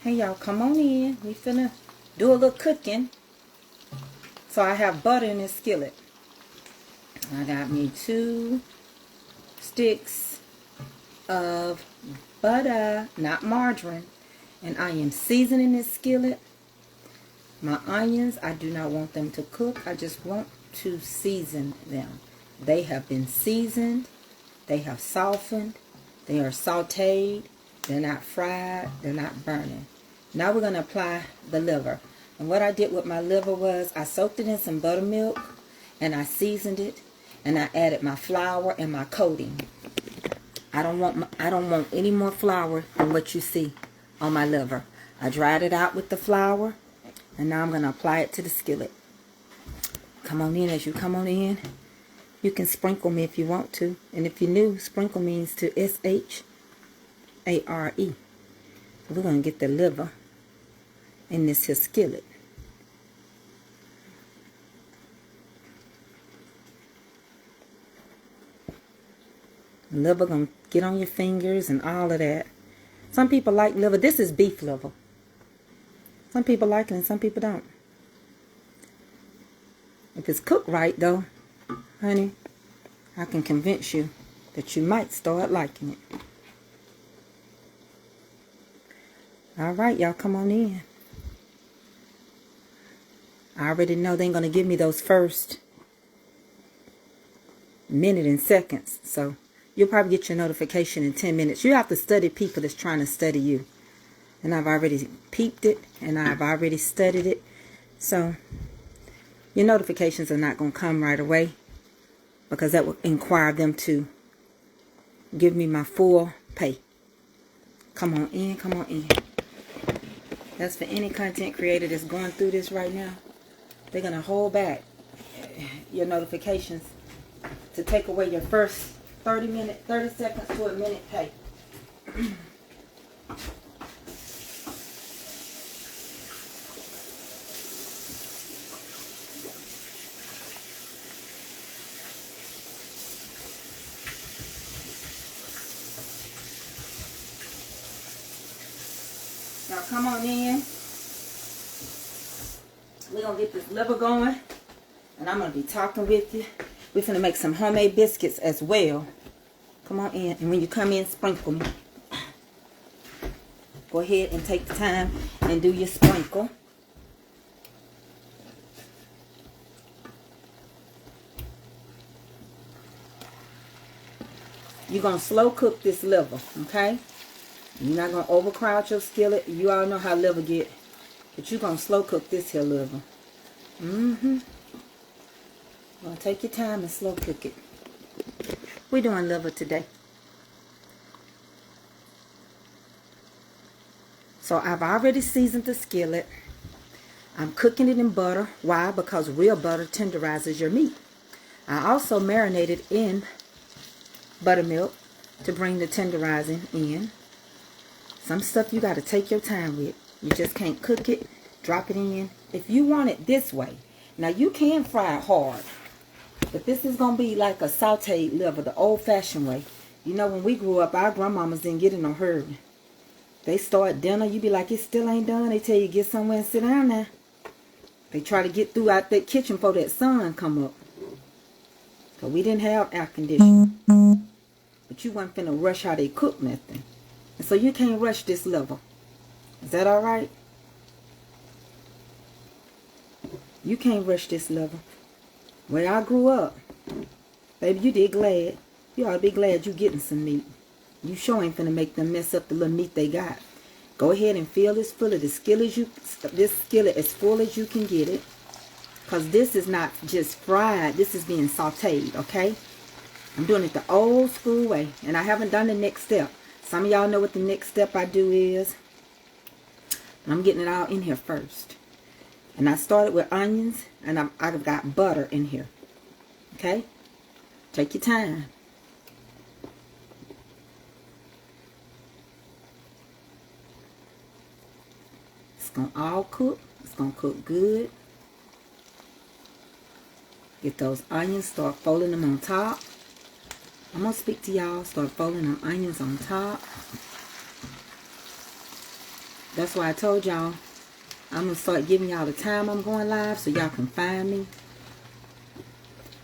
Hey y'all, come on in. We finna do a little cooking. So I have butter in this skillet. I got me 2 sticks of butter, not margarine. And I am seasoning this skillet. My onions, I do not want them to cook. I just want to season them. They have been seasoned. They have softened. They are sauteed. They're not fried. They're not burning. Now we're going to apply the liver. And what I did with my liver was I soaked it in some buttermilk and I seasoned it and I added my flour and my coating. I don't want any more flour than what you see on my liver. I dried it out with the flour and now I'm going to apply it to the skillet. Come on in. As you come on in, you can sprinkle me if you want to. And if you're new, sprinkle means to S-H-A-R-E. So we're going to get the liver in this here skillet. The liver going to get on your fingers and all of that. Some people like liver. This is beef liver. Some people like it and some people don't. If it's cooked right though, honey, I can convince you that you might start liking it. Alright, y'all, come on in. I already know they ain't going to give me those first minute and seconds. So you'll probably get your notification in 10 minutes. You have to study people that's trying to study you. And I've already peeped it and I've already studied it. So your notifications are not going to come right away, because that will require them to give me my full pay. Come on in, come on in. That's for any content creator that's going through this right now. They're going to hold back your notifications to take away your first 30 seconds to a minute pay. Now come on in. We're going to get this liver going. And I'm going to be talking with you. We're going to make some homemade biscuits as well. Come on in. And when you come in, sprinkle me. Go ahead and take the time and do your sprinkle. You're going to slow cook this liver, okay? You're not going to overcrowd your skillet. You all know how liver get. But you're going to slow cook this here liver. Going to take your time and slow cook it. We're doing liver today. So I've already seasoned the skillet. I'm cooking it in butter. Why? Because real butter tenderizes your meat. I also marinated in buttermilk to bring the tenderizing in. Some stuff you got to take your time with. You just can't cook it, drop it in. If you want it this way, now you can fry it hard, but this is going to be like a sauteed liver, the old-fashioned way. You know, when we grew up, our grandmamas didn't get in no hurry. They start dinner, you be like, it still ain't done. They tell you, get somewhere and sit down now. They try to get through out that kitchen before that sun come up. Because we didn't have air conditioning. But you wasn't finna rush how they cook nothing. And so you can't rush this liver. Is that alright? You can't rush this liver. Where I grew up, baby, you did glad. You ought to be glad you getting some meat. You sure ain't finna make them mess up the little meat they got. Go ahead and fill this full of the skillet. This skillet as full as you can get it. Because this is not just fried. This is being sauteed, okay? I'm doing it the old school way. And I haven't done the next step. Some of y'all know what the next step I do is. I'm getting it all in here first. And I started with onions. And I've got butter in here. Okay? Take your time. It's going to all cook. It's going to cook good. Get those onions. Start folding them on top. I'm going to speak to y'all. Start folding them onions on top. That's why I told y'all I'm going to start giving y'all the time I'm going live so y'all can find me.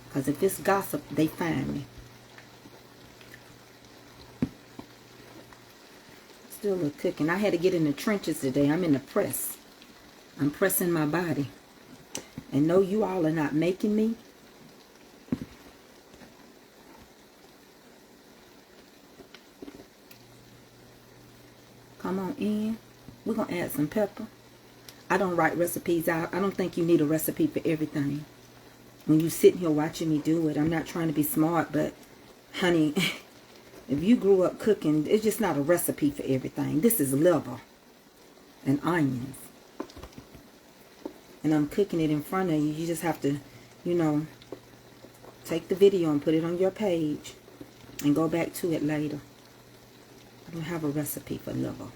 Because if it's gossip, they find me. Still a cooking. I had to get in the trenches today. I'm in the press. I'm pressing my body. And no, you all are not making me. Come on in. We're going to add some pepper. I don't write recipes out. I don't think you need a recipe for everything. When you sitting here watching me do it, I'm not trying to be smart, but honey, if you grew up cooking, it's just not a recipe for everything. This is liver and onions. And I'm cooking it in front of you. You just have to, you know, take the video and put it on your page and go back to it later. I don't have a recipe for liver.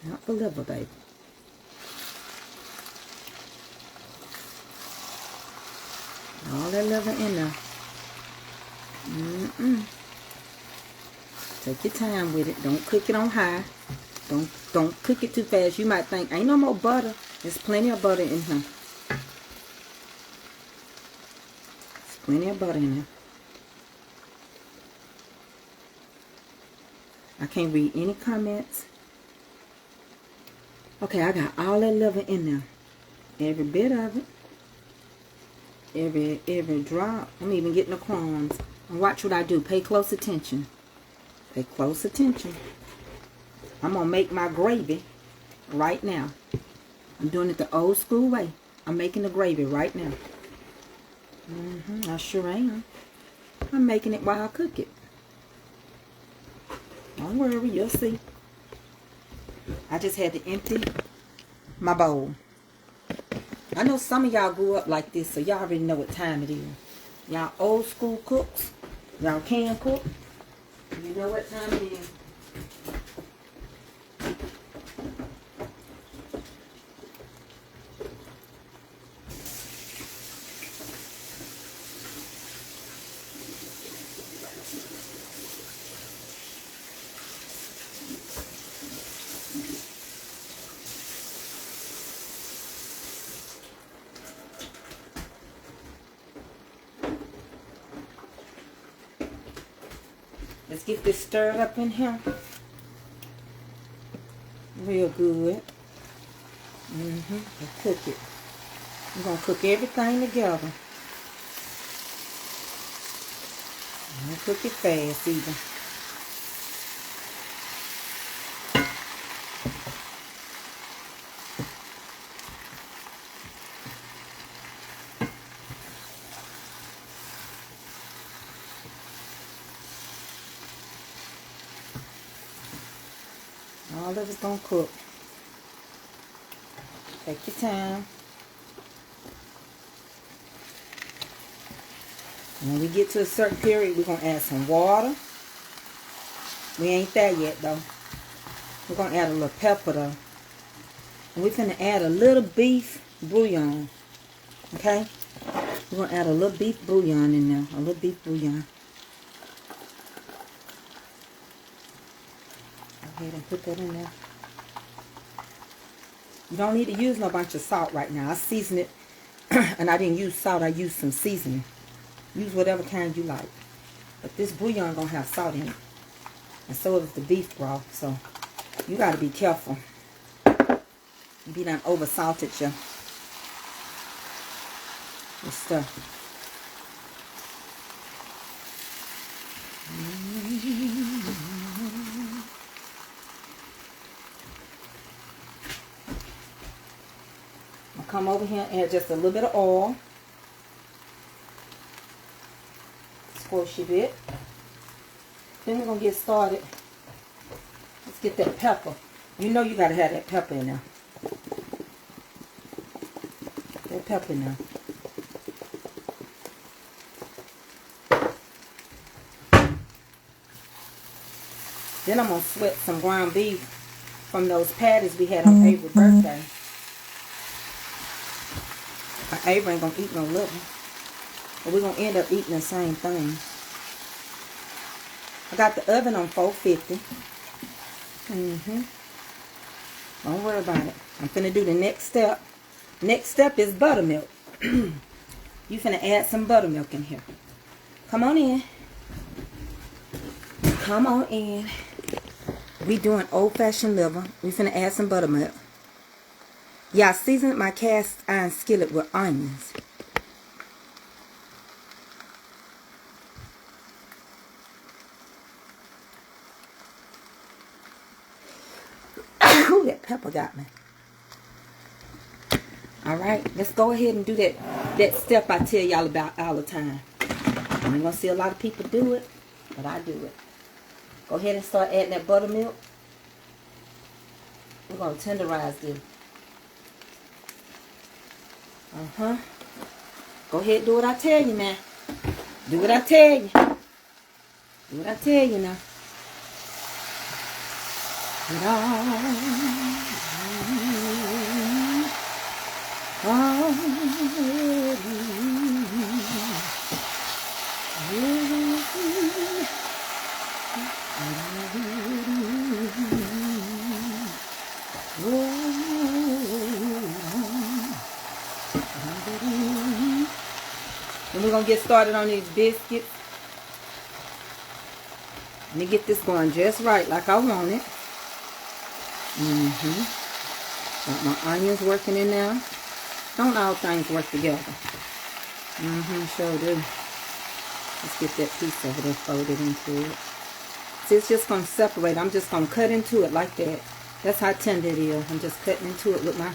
Not for liver, baby. All that liver in there. Take your time with it. Don't cook it on high. Don't cook it too fast. You might think, ain't no more butter. There's plenty of butter in here. There's plenty of butter in there. I can't read any comments. Okay, I got all that liver in there. Every bit of it. Every drop. I'm even getting the crumbs. And watch what I do. Pay close attention. Pay close attention. I'm going to make my gravy right now. I'm doing it the old school way. I'm making the gravy right now. I sure am. I'm making it while I cook it. Don't worry, you'll see. I just had to empty my bowl. I know some of y'all grew up like this, so y'all already know what time it is. Y'all old school cooks. Y'all can cook. You know what time it is. Let's get this stirred up in here. Real good. Let's cook it. We're going to cook everything together. Don't cook it fast either. All of it's going to cook. Take your time. When we get to a certain period, we're going to add some water. We ain't there yet, though. We're going to add a little pepper, though. And we're going to add a little beef bouillon. Okay? We're going to add a little beef bouillon in there. A little beef bouillon. Go ahead and put that in there. You don't need to use no bunch of salt right now. I seasoned it. And I didn't use salt. I used some seasoning. Use whatever kind you like. But this bouillon going to have salt in it. And so is the beef broth. So you got to be careful. You be done over salted your stuff. I'll come over here and add just a little bit of oil. Squash a bit. Then we're going to get started. Let's get that pepper. You know you got to have that pepper in there. That pepper in there. Then I'm going to sweat some ground beef from those patties we had on Avery's birthday. Avery ain't going to eat no liver. But we're going to end up eating the same thing. I got the oven on 450. Don't worry about it. I'm finna do the next step. Next step is buttermilk. You finna add some buttermilk in here. Come on in. Come on in. We doing old-fashioned liver. We finna add some buttermilk. Yeah, I seasoned my cast iron skillet with onions. Ooh, that pepper got me. Alright, let's go ahead and do that step I tell y'all about all the time. You ain't gonna see a lot of people do it, but I do it. Go ahead and start adding that buttermilk. We're gonna tenderize this. Go ahead and do what I tell you, man. Do what I tell you. Do what I tell you now. And we're going to get started on these biscuits. Let me get this going just right, like I want it. Got my onions working in now. Don't all things work together? Sure do. Let's get that piece over there folded into it. See, it's just going to separate. I'm just going to cut into it like that. That's how tender it is. I'm just cutting into it with my...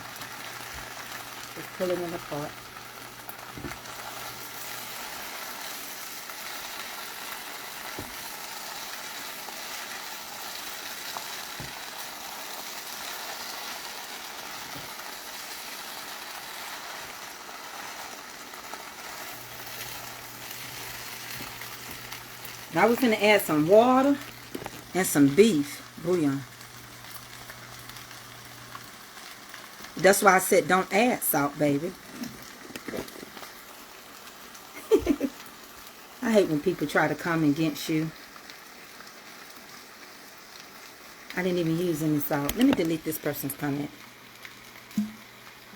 Just pulling it apart. Now we're going to add some water and some beef bouillon. That's why I said don't add salt, baby. I hate when people try to come against you. I didn't even use any salt. Let me delete this person's comment.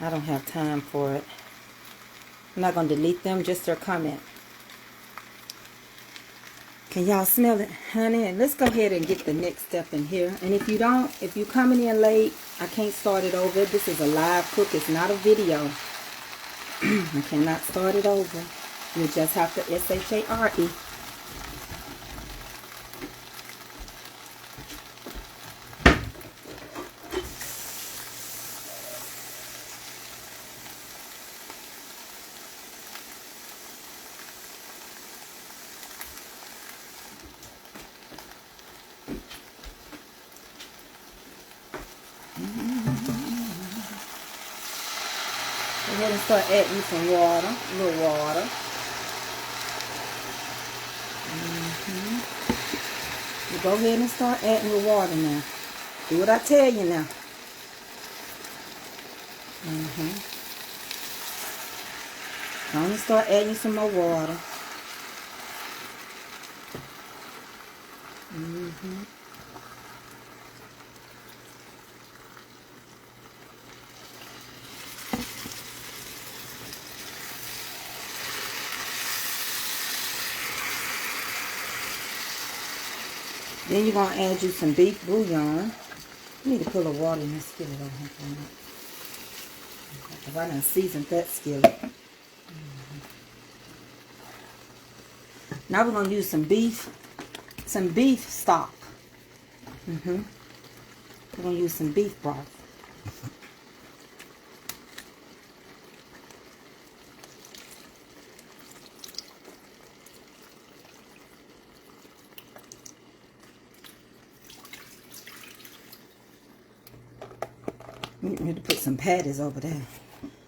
I don't have time for it. I'm not going to delete them, just their comment. Can y'all smell it, honey? And let's go ahead and get the next step in here. And if you're coming in late, I can't start it over. This is a live cook. It's not a video. I cannot start it over. You just have to S-H-A-R-E. Go ahead and start adding some water, a little water. You go ahead and start adding your water now. Do what I tell you now. Go on and start adding some more water. Then you're going to add you some beef bouillon. You need to put a little water in this skillet over here for me. Because I done seasoned that skillet. Now we're going to use some beef stock. We're going to use some beef broth. We need to put some patties over there.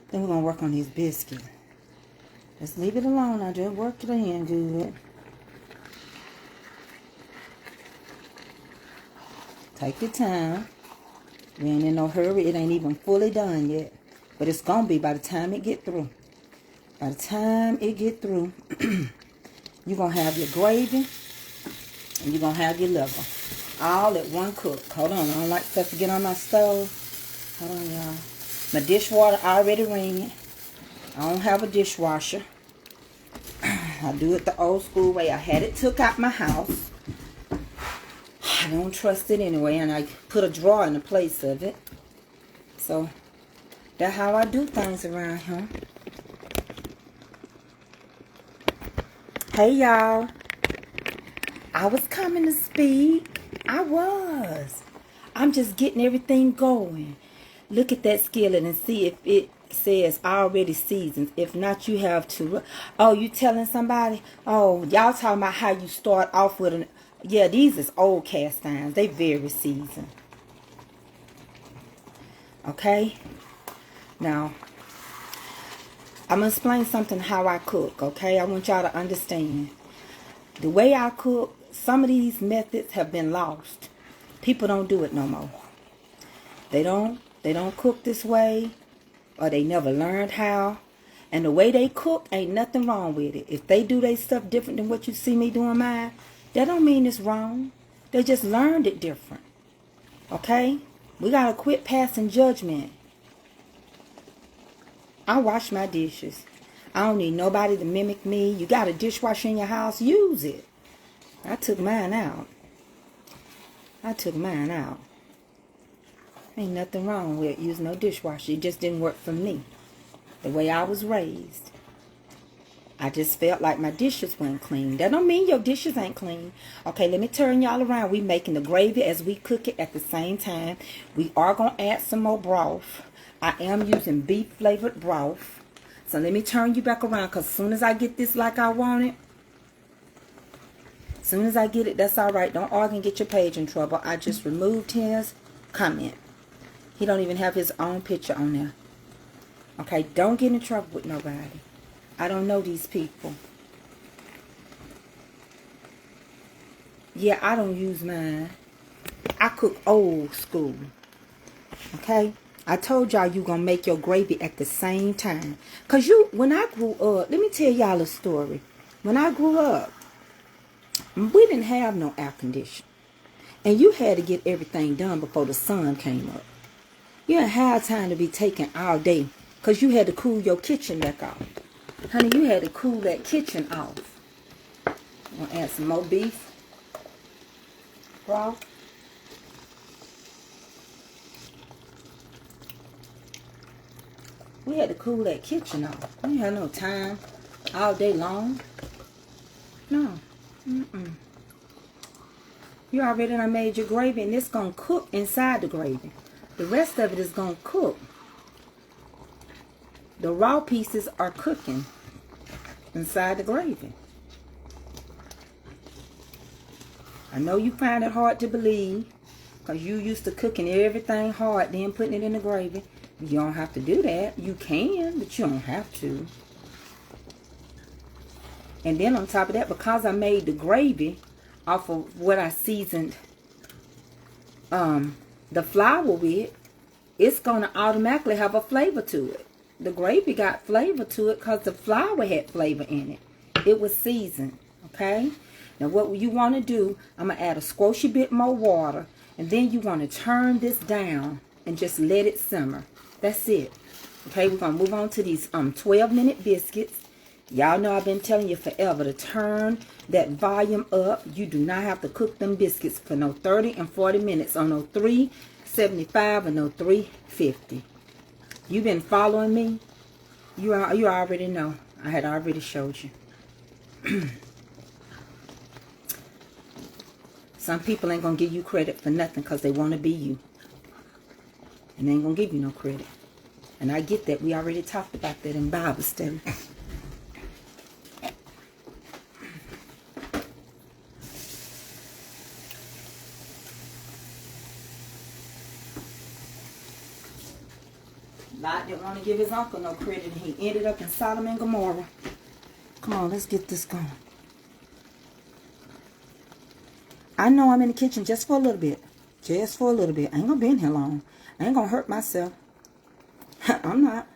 Then we're going to work on these biscuits. Just leave it alone. I just work it in good. Take your time. We ain't in no hurry. It ain't even fully done yet. But it's going to be by the time it get through. By the time it get through, you're going to have your gravy. And you're going to have your liver. All at one cook. Hold on. I don't like stuff to get on my stove. Hold on, y'all. My dishwater already ran. I don't have a dishwasher. I do it the old school way. I had it took out my house. I don't trust it anyway. And I put a drawer in the place of it. So, that's how I do things around here. Hey, y'all. I was coming to speak. I was. I'm just getting everything going. Look at that skillet and see if it says already seasoned. If not, you have to. Oh, you telling somebody? Oh, y'all talking about how you start off with an. Yeah, these is old cast irons. They very seasoned. Okay. Now, I'm going to explain something how I cook. Okay. I want y'all to understand. The way I cook, some of these methods have been lost. People don't do it no more. They don't cook this way, or they never learned how. And the way they cook, ain't nothing wrong with it. If they do their stuff different than what you see me doing mine, that don't mean it's wrong. They just learned it different. Okay? We gotta quit passing judgment. I wash my dishes. I don't need nobody to mimic me. You got a dishwasher in your house, use it. I took mine out. Ain't nothing wrong with using no dishwasher. It just didn't work for me. The way I was raised. I just felt like my dishes weren't clean. That don't mean your dishes ain't clean. Okay, let me turn y'all around. We making the gravy as we cook it at the same time. We are going to add some more broth. I am using beef flavored broth. So let me turn you back around, because as soon as I get this like I want it, as soon as I get it, that's all right. Don't argue and get your page in trouble. I just removed his comment. He don't even have his own picture on there. Okay, don't get in trouble with nobody. I don't know these people. Yeah, I don't use mine. I cook old school. Okay? I told y'all you gonna make your gravy at the same time. Because when I grew up, let me tell y'all a story. When I grew up, we didn't have no air conditioning. And you had to get everything done before the sun came up. You didn't have time to be taking all day, because you had to cool your kitchen back off. Honey, you had to cool that kitchen off. I'm going to add some more beef broth. We had to cool that kitchen off. We didn't have no time all day long. No. You already done made your gravy, and it's going to cook inside the gravy. The rest of it is going to cook. The raw pieces are cooking inside the gravy. I know you find it hard to believe, because you used to cooking everything hard, then putting it in the gravy. You don't have to do that. You can, but you don't have to. And then on top of that, because I made the gravy off of what I seasoned the flour with, it's going to automatically have a flavor to it. The gravy got flavor to it because the flour had flavor in it. It was seasoned, okay? Now what you want to do, I'm going to add a squishy bit more water, and then you want to turn this down and just let it simmer. That's it. Okay, we're going to move on to these 12-minute biscuits. Y'all know I've been telling you forever to turn that volume up. You do not have to cook them biscuits for no 30 and 40 minutes on no 375 or no 350. You've been following me. You already know. I had already showed you. Some people ain't going to give you credit for nothing because they want to be you. And they ain't going to give you no credit. And I get that. We already talked about that in Bible study. Lot didn't want to give his uncle no credit, and he ended up in Sodom and Gomorrah. Come on, let's get this going. I know I'm in the kitchen just for a little bit. Just for a little bit. I ain't going to be in here long. I ain't going to hurt myself. I'm not.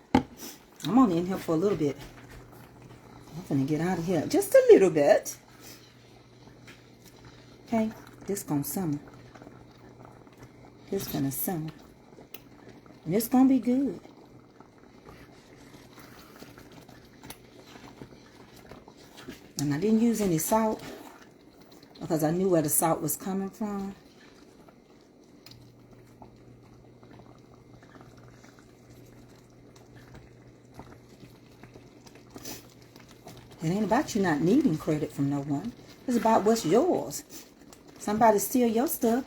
I'm only in here for a little bit. I'm going to get out of here just a little bit. Okay, this gonna simmer. This gonna simmer. And it's gonna be good. And I didn't use any salt because I knew where the salt was coming from. It ain't about you not needing credit from no one. It's about what's yours. Somebody steal your stuff.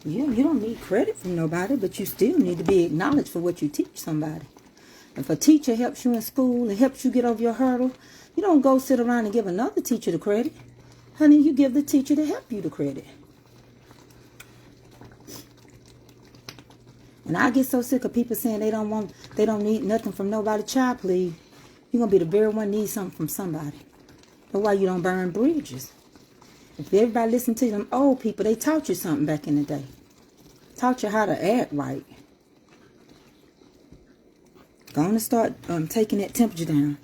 You don't need credit from nobody, but you still need to be acknowledged for what you teach somebody. If a teacher helps you in school and helps you get over your hurdle, you don't go sit around and give another teacher the credit. Honey, you give the teacher to help you the credit. And I get so sick of people saying they don't need nothing from nobody. Child, please. You're going to be the very one need something from somebody. That's why you don't burn bridges. If everybody listen to them old people, they taught you something back in the day. Taught you how to act right. Going to start taking that temperature down.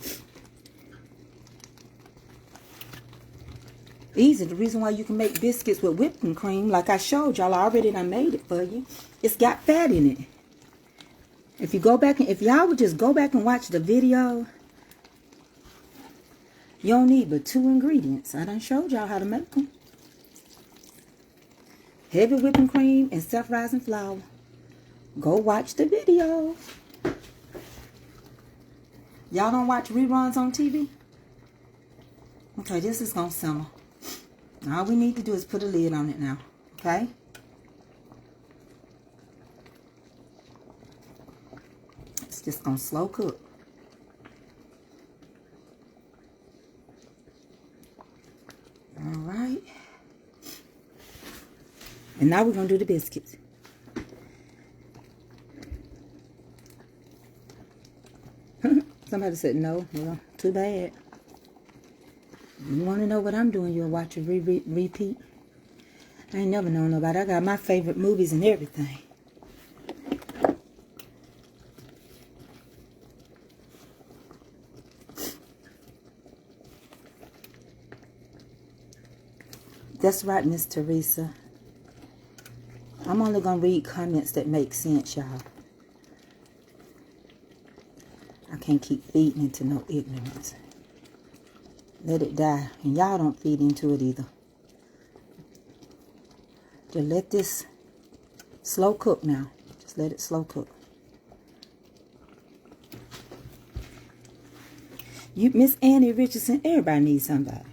Easy. The reason why you can make biscuits with whipping cream, like I showed y'all, I already done made it for you. It's got fat in it. If you go back and if y'all would just go back and watch the video, you don't need but 2 ingredients. I done showed y'all how to make them. Heavy whipping cream and self-rising flour. Go watch the video. Y'all don't watch reruns on TV? Okay, this is going to simmer. All we need to do is put a lid on it now. Okay? It's just going to slow cook. Alright. And now we're going to do the biscuits. Somebody said no. Well, too bad. You want to know what I'm doing? You'll watch a repeat. I ain't never known nobody. I got my favorite movies and everything. That's right, Miss Teresa. I'm only going to read comments that make sense, y'all. I can't keep feeding into no ignorance. Let it die. And y'all don't feed into it either. Just let this slow cook now. Just let it slow cook. You, Miss Annie Richardson, everybody needs somebody.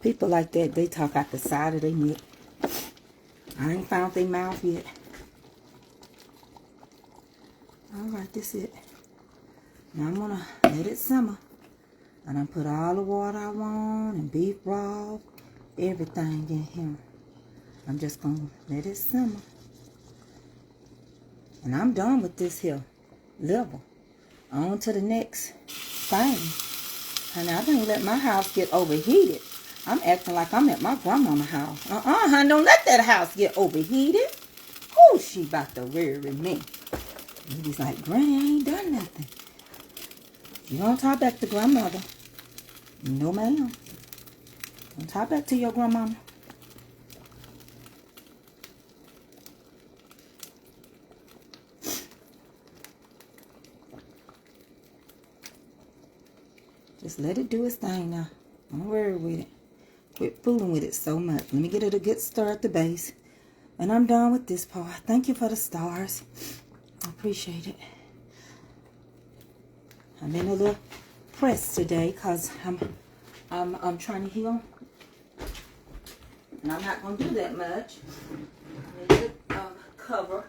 People like that, they talk out the side of their neck. I ain't found their mouth yet. Alright, this is it. Now I'm going to let it simmer. And I put all the water I want and beef broth, everything in here. I'm just going to let it simmer. And I'm done with this here level. On to the next thing. And I didn't let my house get overheated. I'm acting like I'm at my grandmama's house. Honey, don't let that house get overheated. Oh, she about to worry me. He's like, Granny, I ain't done nothing. You don't talk back to grandmother. No, ma'am. Don't talk back to your grandmama. Just let it do its thing now. Don't worry with it. Quit fooling with it so much. Let me get it a good stir at the base. And I'm done with this part. Thank you for the stars. I appreciate it. I'm in a little press today because I'm trying to heal. And I'm not going to do that much. I need to cover.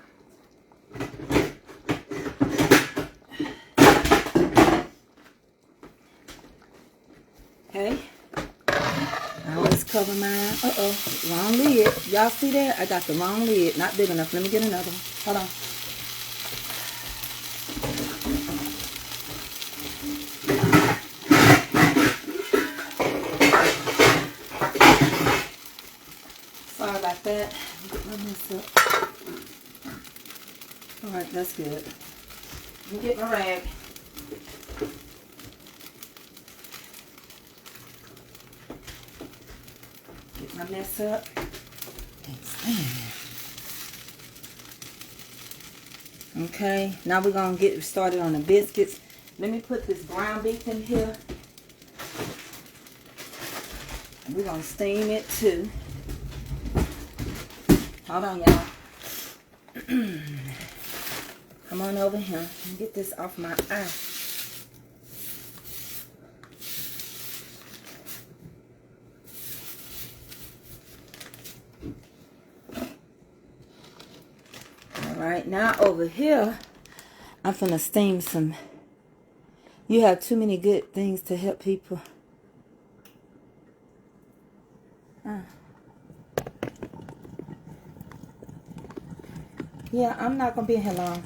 Okay. I always cover mine. Wrong lid. Y'all see that? I got the wrong lid. Not big enough. Let me get another one. Hold on. Sorry about that. Get my mess up. Alright, that's good. Let me get my rag. this up. Okay, now we're going to get started on the biscuits. Let me put this ground beef in here. We're going to steam it too. Hold on, y'all. Come on over here. Let me get this off my eye. Alright, now over here, I'm finna steam some. You have too many good things to help people. Yeah, I'm not gonna be in here long.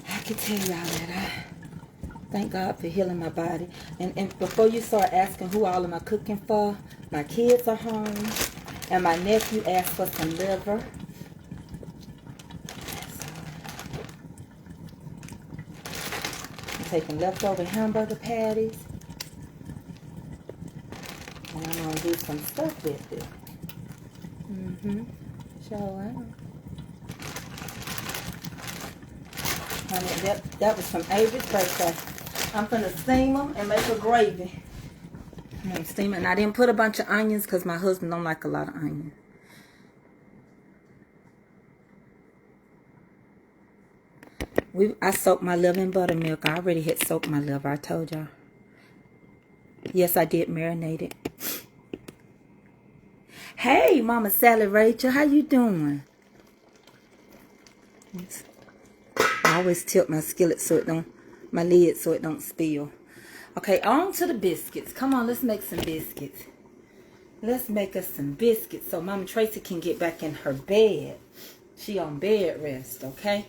I can tell y'all that I thank God for healing my body. And before you start asking who all am I cooking for, my kids are home, and my nephew asked for some liver. I'm taking leftover hamburger patties, and I'm gonna do some stuff with it. Sure am. Honey, that was from Avery's birthday. I'm gonna steam them and make a gravy. I'm gonna steam it, and I didn't put a bunch of onions because my husband don't like a lot of onion. I soaked my liver in buttermilk. I already had soaked my liver. I told y'all. Yes, I did marinate it. Hey, Mama Sally Rachel, how you doing? I always tilt my skillet so it don't, my lid so it don't spill. Okay, on to the biscuits. Come on, let's make some biscuits. Let's make us some biscuits so Mama Tracy can get back in her bed. She on bed rest, okay?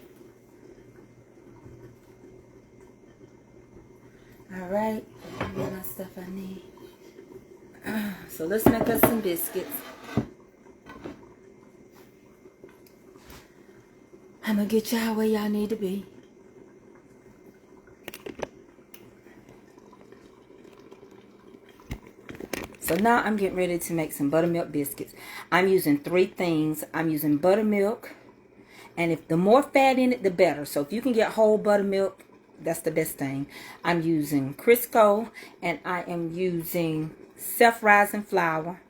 All right, get my stuff I need. So let's make us some biscuits. I'm gonna get y'all where y'all need to be. So now I'm getting ready to make some buttermilk biscuits. I'm using 3 things. I'm using buttermilk, and if the more fat in it, the better. So if you can get whole buttermilk, that's the best thing. I'm using Crisco, and I am using self-rising flour.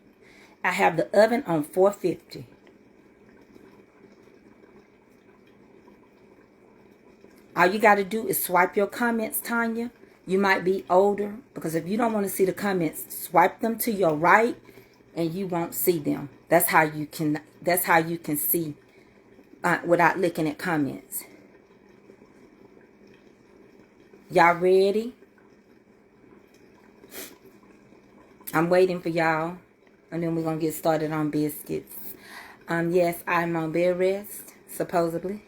I have the oven on 450. All you got to do is swipe your comments, Tanya. You might be older, because if you don't want to see the comments, swipe them to your right and you won't see them. That's how you can see without looking at comments. Y'all ready? I'm waiting for y'all, and then we're going to get started on biscuits. Yes, I'm on bed rest, supposedly.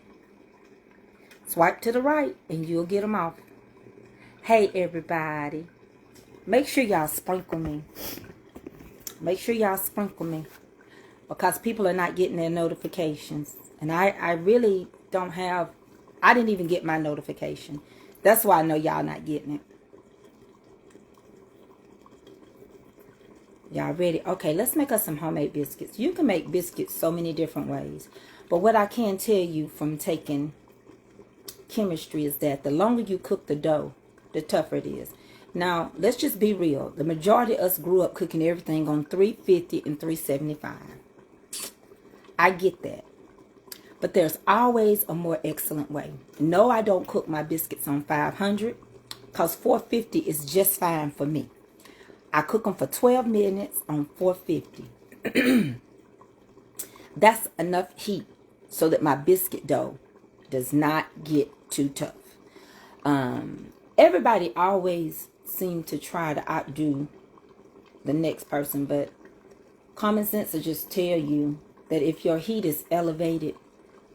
Swipe to the right and you'll get them off. Hey, everybody. Make sure y'all sprinkle me. Make sure y'all sprinkle me, because people are not getting their notifications. And I really don't have, I didn't even get my notification. That's why I know y'all not getting it. Y'all ready? Okay, let's make us some homemade biscuits. You can make biscuits so many different ways. But what I can tell you from taking chemistry is that the longer you cook the dough, the tougher it is. Now, let's just be real. The majority of us grew up cooking everything on 350 and 375. I get that. But there's always a more excellent way. No, I don't cook my biscuits on 500, because 450 is just fine for me. I cook them for 12 minutes on 450. That's enough heat so that my biscuit dough does not get too tough. Everybody always seems to try to outdo the next person, but common sense will just tell you that if your heat is elevated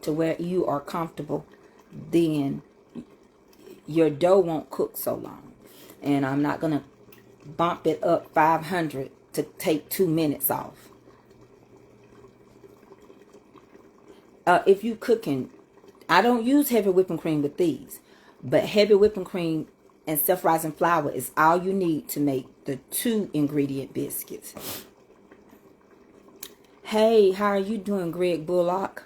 to where you are comfortable, then your dough won't cook so long. And I'm not going to bump it up 500 to take 2 minutes off. If you cooking, I don't use heavy whipping cream with these, but heavy whipping cream and self-rising flour is all you need to make the 2 ingredient biscuits. Hey, how are you doing, Greg Bullock?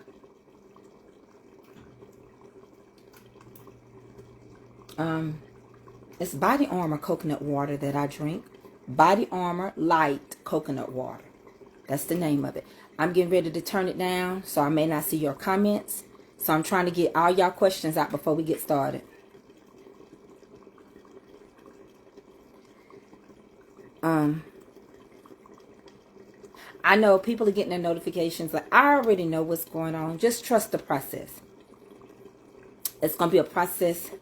It's Body Armor coconut water that I drink. Body Armor Light Coconut Water. That's the name of it. I'm getting ready to turn it down, so I may not see your comments. So I'm trying to get all y'all questions out before we get started. I know people are getting their notifications. Like, I already know what's going on. Just trust the process. It's going to be a process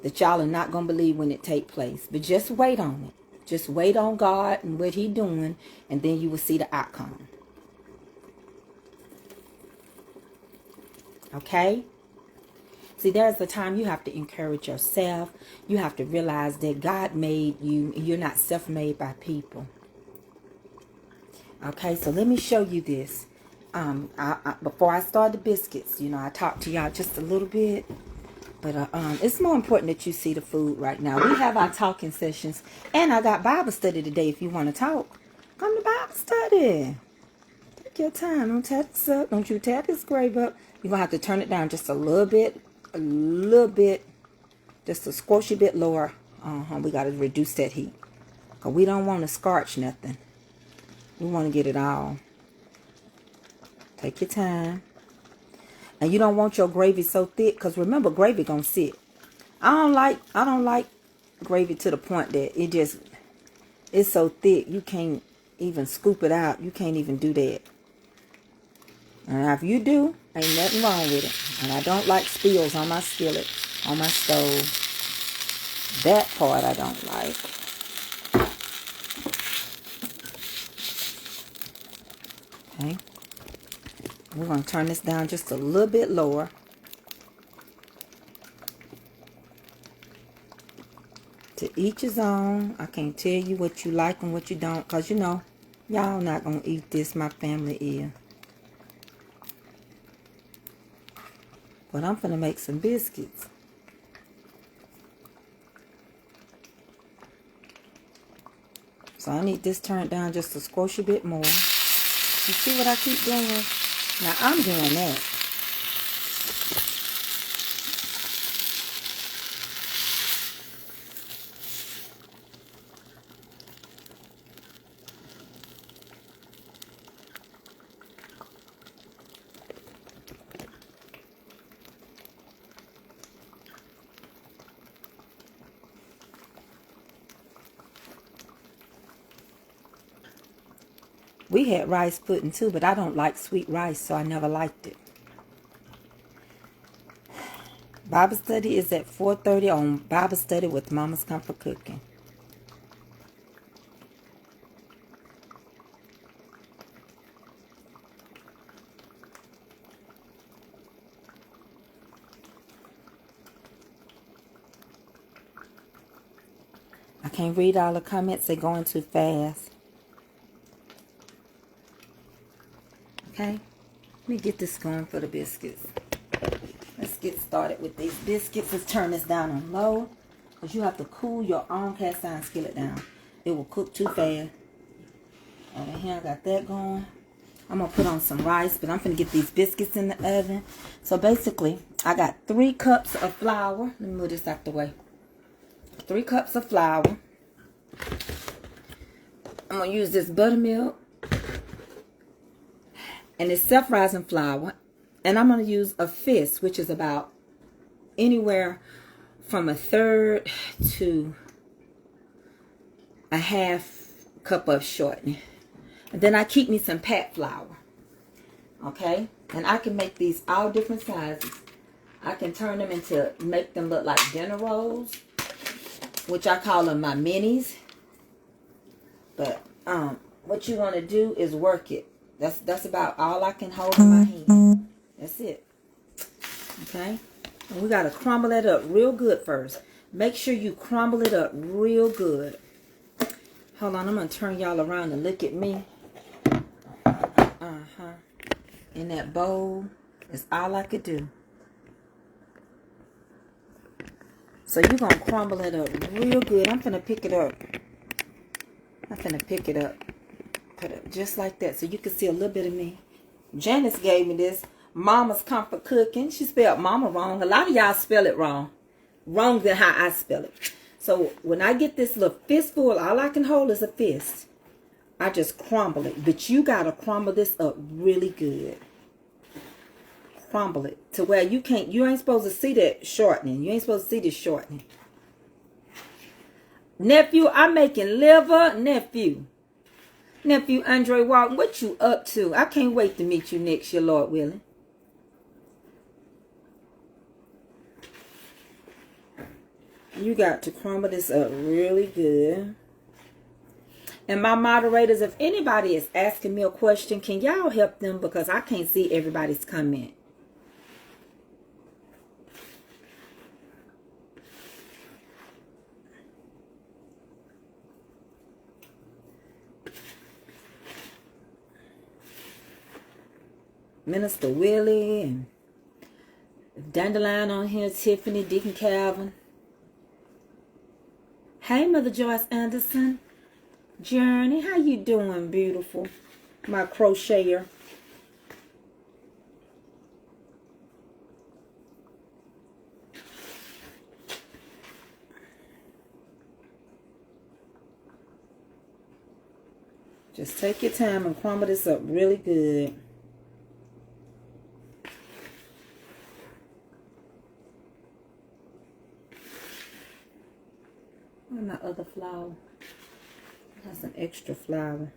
that y'all are not going to believe when it take place. But just wait on it. Just wait on God and what He doing, and then you will see the outcome. Okay? See, there's a time you have to encourage yourself. You have to realize that God made you, and you're not self-made by people. Okay, so let me show you this. Before I start the biscuits, you know, I talked to y'all just a little bit. But it's more important that you see the food right now. We have our talking sessions. And I got Bible study today if you want to talk. Come to Bible study. Take your time. Don't tap this up. Don't you tap this gravy up. You're going to have to turn it down just a little bit. A little bit. Just a squishy bit lower. We got to reduce that heat. Because we don't want to scorch nothing. We want to get it all. Take your time. And you don't want your gravy so thick, because remember, gravy gonna sit. I don't like gravy to the point that it's so thick you can't even scoop it out. You can't even do that. And if you do, ain't nothing wrong with it. And I don't like spills on my skillet, on my stove. That part I don't like. Okay. We're going to turn this down just a little bit lower. To each his own. I can't tell you what you like and what you don't. Because, you know, y'all not going to eat this. My family is. But I'm going to make some biscuits. So I need this turned down just a squash a bit more. You see what I keep doing? Now, I'm doing that. We had rice pudding too, but I don't like sweet rice, so I never liked it. Bible study is at 4:30 on Bible Study with Mama's Comfort Cooking. I can't read all the comments. They're going too fast. Okay, let me get this going for the biscuits. Let's get started with these biscuits. Let's turn this down on low, because you have to cool your own cast iron skillet down. It will cook too fast. Over here, I got that going. I'm going to put on some rice, but I'm going to get these biscuits in the oven. So basically, I got 3 cups of flour. Let me move this out the way. 3 cups of flour. I'm going to use this buttermilk. And it's self-rising flour. And I'm going to use a fist, which is about anywhere from 1/3 to 1/2 cup of shortening. And then I keep me some pat flour. Okay? And I can make these all different sizes. I can turn them into, make them look like dinner rolls, which I call them my minis. But what you want to do is work it. That's about all I can hold in my hand. That's it. Okay? And we got to crumble it up real good first. Make sure you crumble it up real good. Hold on, I'm going to turn y'all around and look at me. In that bowl is all I could do. So you're going to crumble it up real good. I'm going to pick it up. I'm going to pick it up. Put it just like that so you can see a little bit of me. Janice gave me this. Mama's Comfort Cooking. She spelled mama wrong. A lot of y'all spell it wrong. Wrong than how I spell it. So when I get this little fistful, all I can hold is a fist. I just crumble it. But you got to crumble this up really good. Crumble it to where you ain't supposed to see that shortening. You ain't supposed to see this shortening. Nephew, I'm making liver. Nephew Andre Walton, what you up to? I can't wait to meet you next year, Lord willing. You got to crumble this up really good. And my moderators, if anybody is asking me a question, can y'all help them? Because I can't see everybody's comment. Minister Willie and Dandelion on here, Tiffany, Deacon Calvin. Hey, Mother Joyce Anderson. Journey, how you doing, beautiful? My crocheter. Just take your time and crumble this up really good. Where's my other flour? I have some extra flour.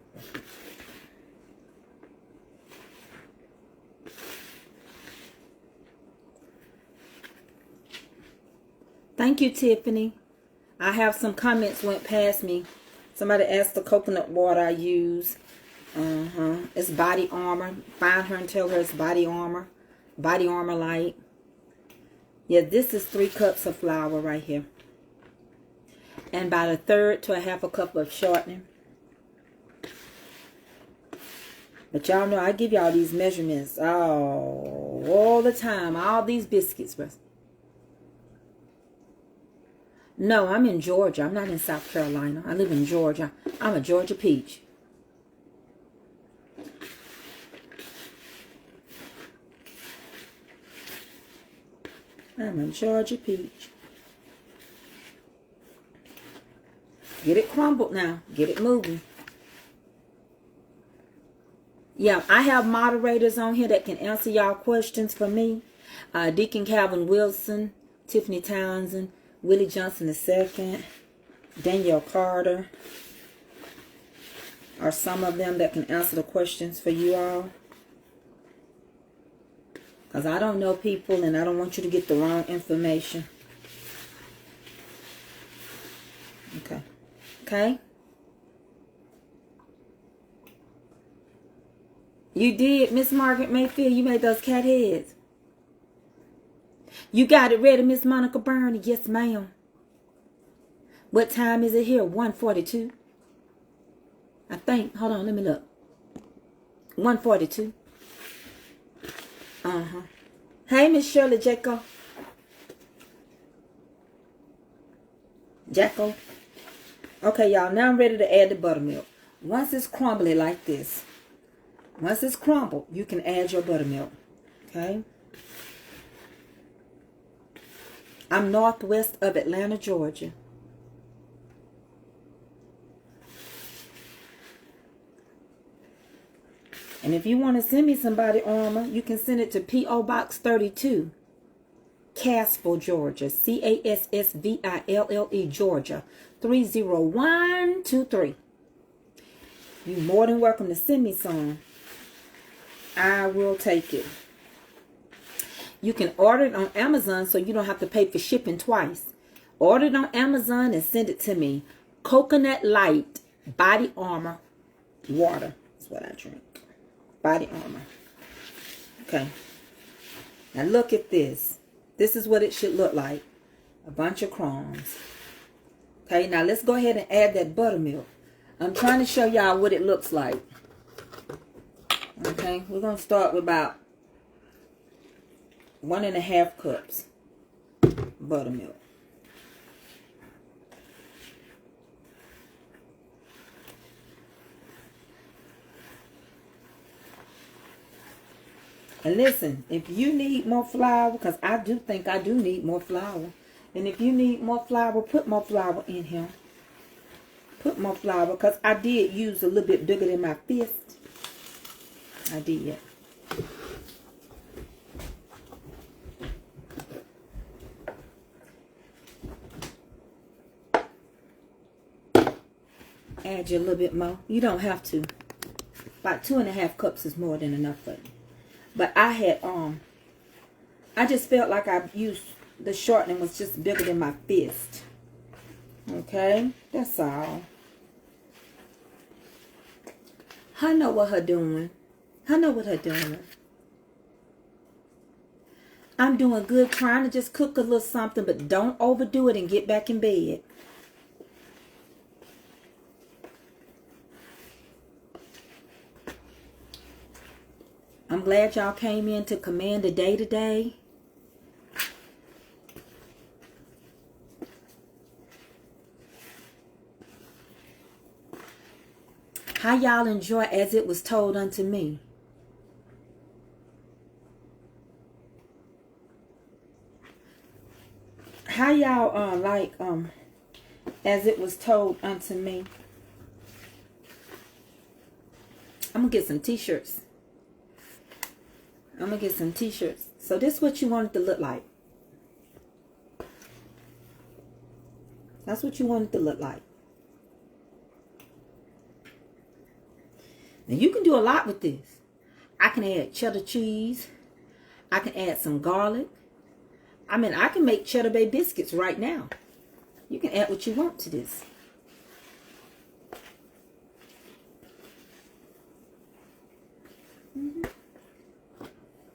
Thank you, Tiffany. I have some comments went past me. Somebody asked the coconut water I use. It's Body Armor. Find her and tell her it's Body Armor. Body Armor Light. Yeah, this is 3 cups of flour right here. And about 1/3 to 1/2 cup of shortening. But y'all know I give y'all these measurements all the time. All these biscuits. No, I'm in Georgia. I'm not in South Carolina. I live in Georgia. I'm a Georgia peach. I'm a Georgia peach. Get it crumbled now. Get it moving. Yeah, I have moderators on here that can answer y'all questions for me. Deacon Calvin Wilson, Tiffany Townsend, Willie Johnson II, Danielle Carter are some of them that can answer the questions for you all. Because I don't know people and I don't want you to get the wrong information. Okay. Okay? You did, Miss Margaret Mayfield. You made those cat heads. You got it ready, Miss Monica Burney. Yes, ma'am. What time is it here? 1:42. I think. Hold on, let me look. 1:42. Hey, Miss Shirley Jacko. Okay, y'all. Now I'm ready to add the buttermilk. Once it's crumbly like this. Once it's crumbled, you can add your buttermilk. Okay? I'm northwest of Atlanta, Georgia. And if you want to send me some body armor, you can send it to P.O. Box 32, Cassville, Georgia. Cassville, Georgia. 30123. You're more than welcome to send me some. I will take it. You can order it on Amazon so you don't have to pay for shipping twice. Order it on Amazon and send it to me. Coconut Light Body Armor Water is what I drink. Body Armor. Okay. Now look at this. This is what it should look like. A bunch of crumbs. Okay, now let's go ahead and add that buttermilk. I'm trying to show y'all what it looks like. Okay, we're going to start with about 1.5 cups buttermilk. And listen, if you need more flour, because I do think I do need more flour. And if you need more flour, put more flour in here. Put more flour, because I did use a little bit bigger than my fist. I did. Add you a little bit more. You don't have to. About 2.5 cups is more than enough for you. But I had, I just felt like I used, the shortening was just bigger than my fist. Okay, that's all. I know what her doing. I know what her doing. I'm doing good trying to just cook a little something, but don't overdo it and get back in bed. I'm glad y'all came in to command the day today. How y'all enjoy As It Was Told Unto Me? How y'all like As It Was Told Unto Me? I'm gonna get some t-shirts. I'm gonna get some t-shirts. So this is what you want it to look like. That's what you want it to look like. Now you can do a lot with this. I can add cheddar cheese. I can add some garlic. I mean, I can make cheddar bay biscuits right now. You can add what you want to this.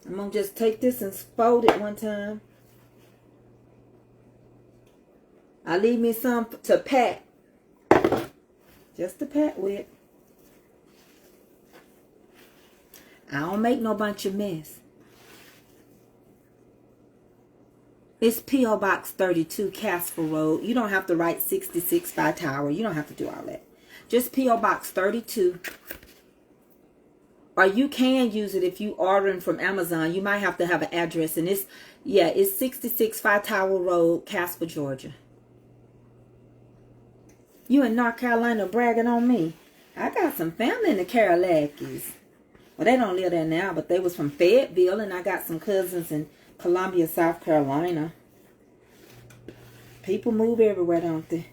I'm going to just take this and fold it one time. I leave me some to pat. Just to pat with. I don't make no bunch of mess. It's P.O. Box 32, Casper Road. You don't have to write 66 by Tower. You don't have to do all that. Just P.O. Box 32. Or you can use it if you ordering from Amazon. You might have to have an address. And it's, yeah, it's 66 Phi Tower Road, Casper, Georgia. You in North Carolina bragging on me. I got some family in the Carolackies. Well, they don't live there now, but they was from Fayetteville. And I got some cousins in Columbia, South Carolina. People move everywhere, don't they?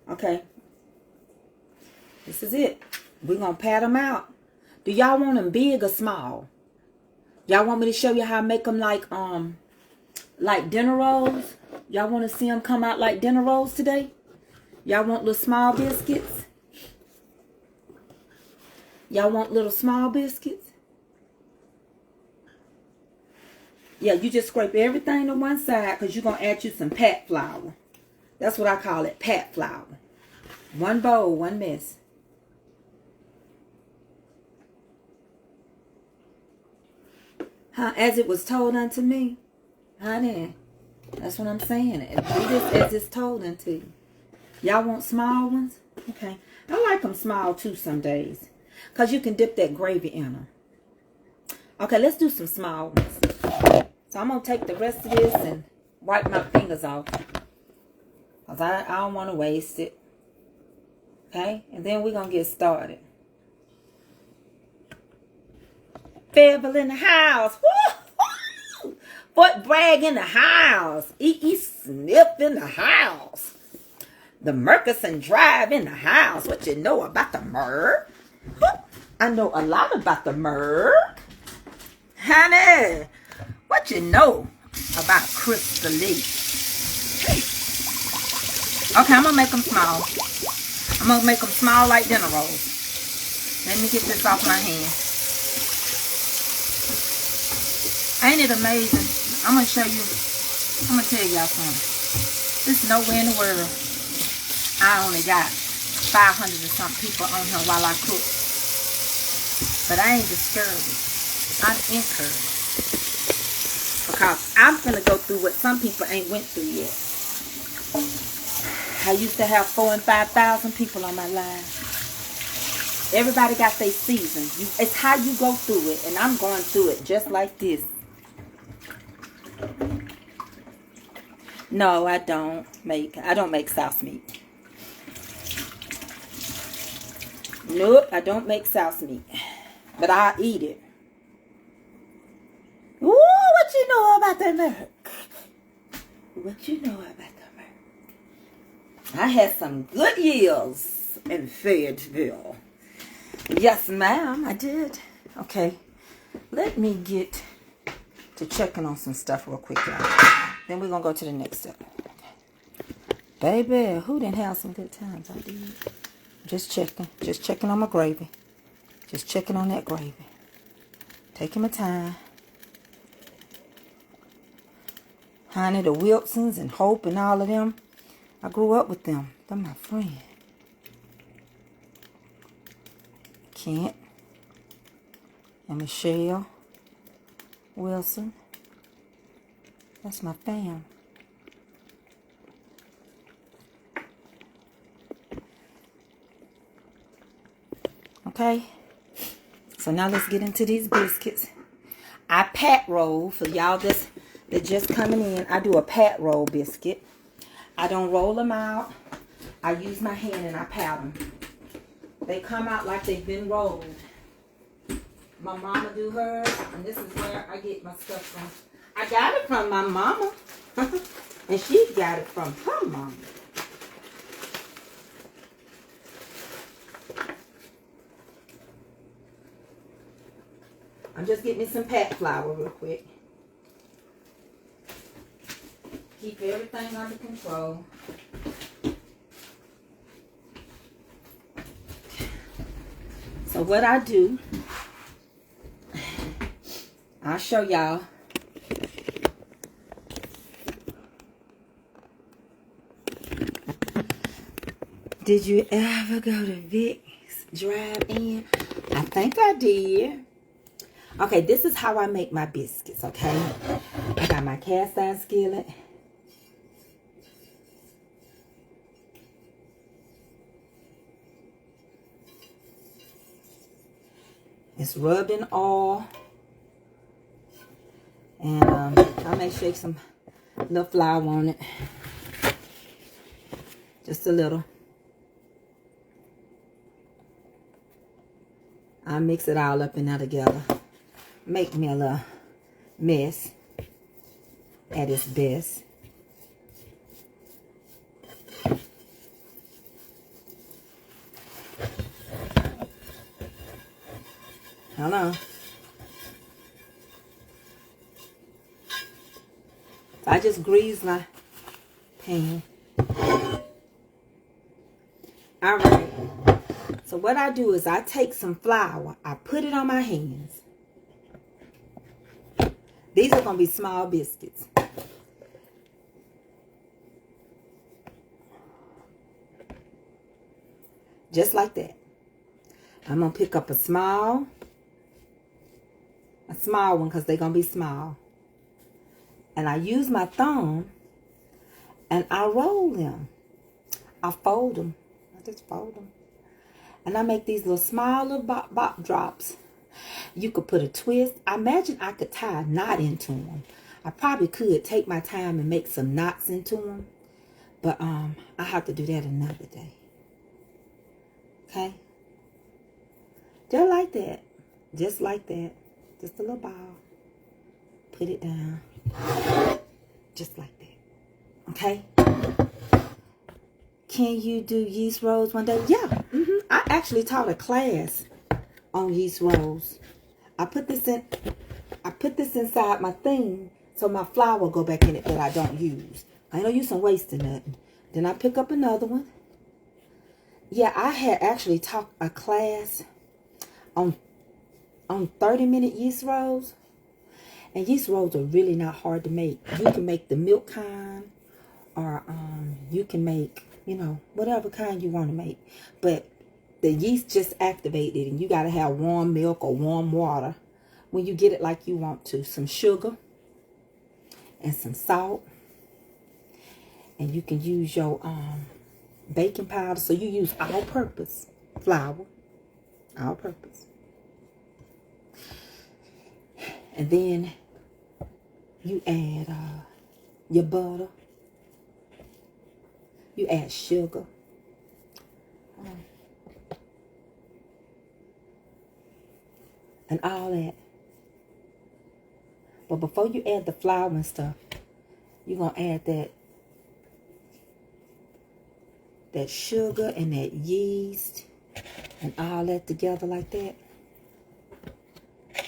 Okay. This is it. We're going to pat them out. Do y'all want them big or small? Y'all want me to show you how I make them like dinner rolls? Y'all want to see them come out like dinner rolls today? Y'all want little small biscuits? Y'all want little small biscuits? Yeah, you just scrape everything to one side because you're going to add you some pat flour. That's what I call it, pat flour. One bowl, one mess. As it was told unto me. Honey, that's what I'm saying. Do this as it's told unto you. Y'all want small ones? Okay. I like them small too some days. Because you can dip that gravy in them. Okay, let's do some small ones. So I'm going to take the rest of this and wipe my fingers off. Because I don't want to waste it. Okay? And then we're going to get started. Fable in the house. Woo! Foot brag in the house. E.E. Sniff in the house. The Murkison Drive in the house. What you know about the Merc? I know a lot about the Merc. Honey, what you know about Crystal Lee? Okay, I'm going to make them small. I'm going to make them small like dinner rolls. Let me get this off my hand. Ain't it amazing? I'm going to show you. I'm going to tell y'all something. There's nowhere in the world I only got 500 and some people on here while I cook. But I ain't discouraged. I'm encouraged. Because I'm going to go through what some people ain't went through yet. I used to have 4,000 and 5,000 people on my live. Everybody got their season. It's how you go through it. And I'm going through it just like this. No, I don't make sauce meat. Nope, I don't make sauce meat. But I'll eat it. Ooh, what you know about that milk? What you know about that milk? I had some good years in Fayetteville. Yes, ma'am, I did. Okay, let me get to checking on some stuff real quick, y'all. Then we're going to go to the next step. Okay. Baby, who didn't have some good times? I did. Just checking on my gravy. Just checking on that gravy. Taking my time. Honey, the Wilsons and Hope and all of them. I grew up with them. They're my friend. Kent and Michelle Wilson. That's my fam. Okay. So now let's get into these biscuits. I pat roll for y'all that just coming in. I do a pat roll biscuit. I don't roll them out. I use my hand and I pat them. They come out like they've been rolled. My mama do hers, and this is where I get my stuff from. I got it from my mama, and she got it from her mama. I'm just getting me some pat flour real quick. Keep everything under control. So what I do, I'll show y'all. Did you ever go to Vic's Drive-In? I think I did. Okay, this is how I make my biscuits, okay? I got my cast iron skillet. It's rubbed in oil. And I may shake some little flour on it. Just a little. I mix it all up in there together. Make me a little mess at its best. Hello. So I just grease my pan. All right. So what I do is I take some flour. I put it on my hands. These are going to be small biscuits. Just like that. I'm going to pick up a small one because they're going to be small. And I use my thumb and I roll them. I fold them. I just fold them. And I make these little small little bop drops. You could put a twist. I imagine I could tie a knot into them. I probably could take my time and make some knots into them. But I have to do that another day. Okay? Just like that. Just like that. Just a little ball. Put it down. Just like that. Okay? Can you do yeast rolls one day? Yeah. I actually taught a class on yeast rolls. I put this inside my thing so my flour will go back in it that I don't use. I don't use some wasting nothing. Then I pick up another one. Yeah, I had actually taught a class on 30-minute yeast rolls. And yeast rolls are really not hard to make. You can make the milk kind, or you can make, you know, whatever kind you want to make. But the yeast just activated, and you got to have warm milk or warm water when you get it like you want to. Some sugar and some salt. And you can use your baking powder. So you use all-purpose flour. All purpose. And then you add your butter. You add sugar. And all that. But before you add the flour and stuff, you're going to add that sugar and that yeast and all that together like that.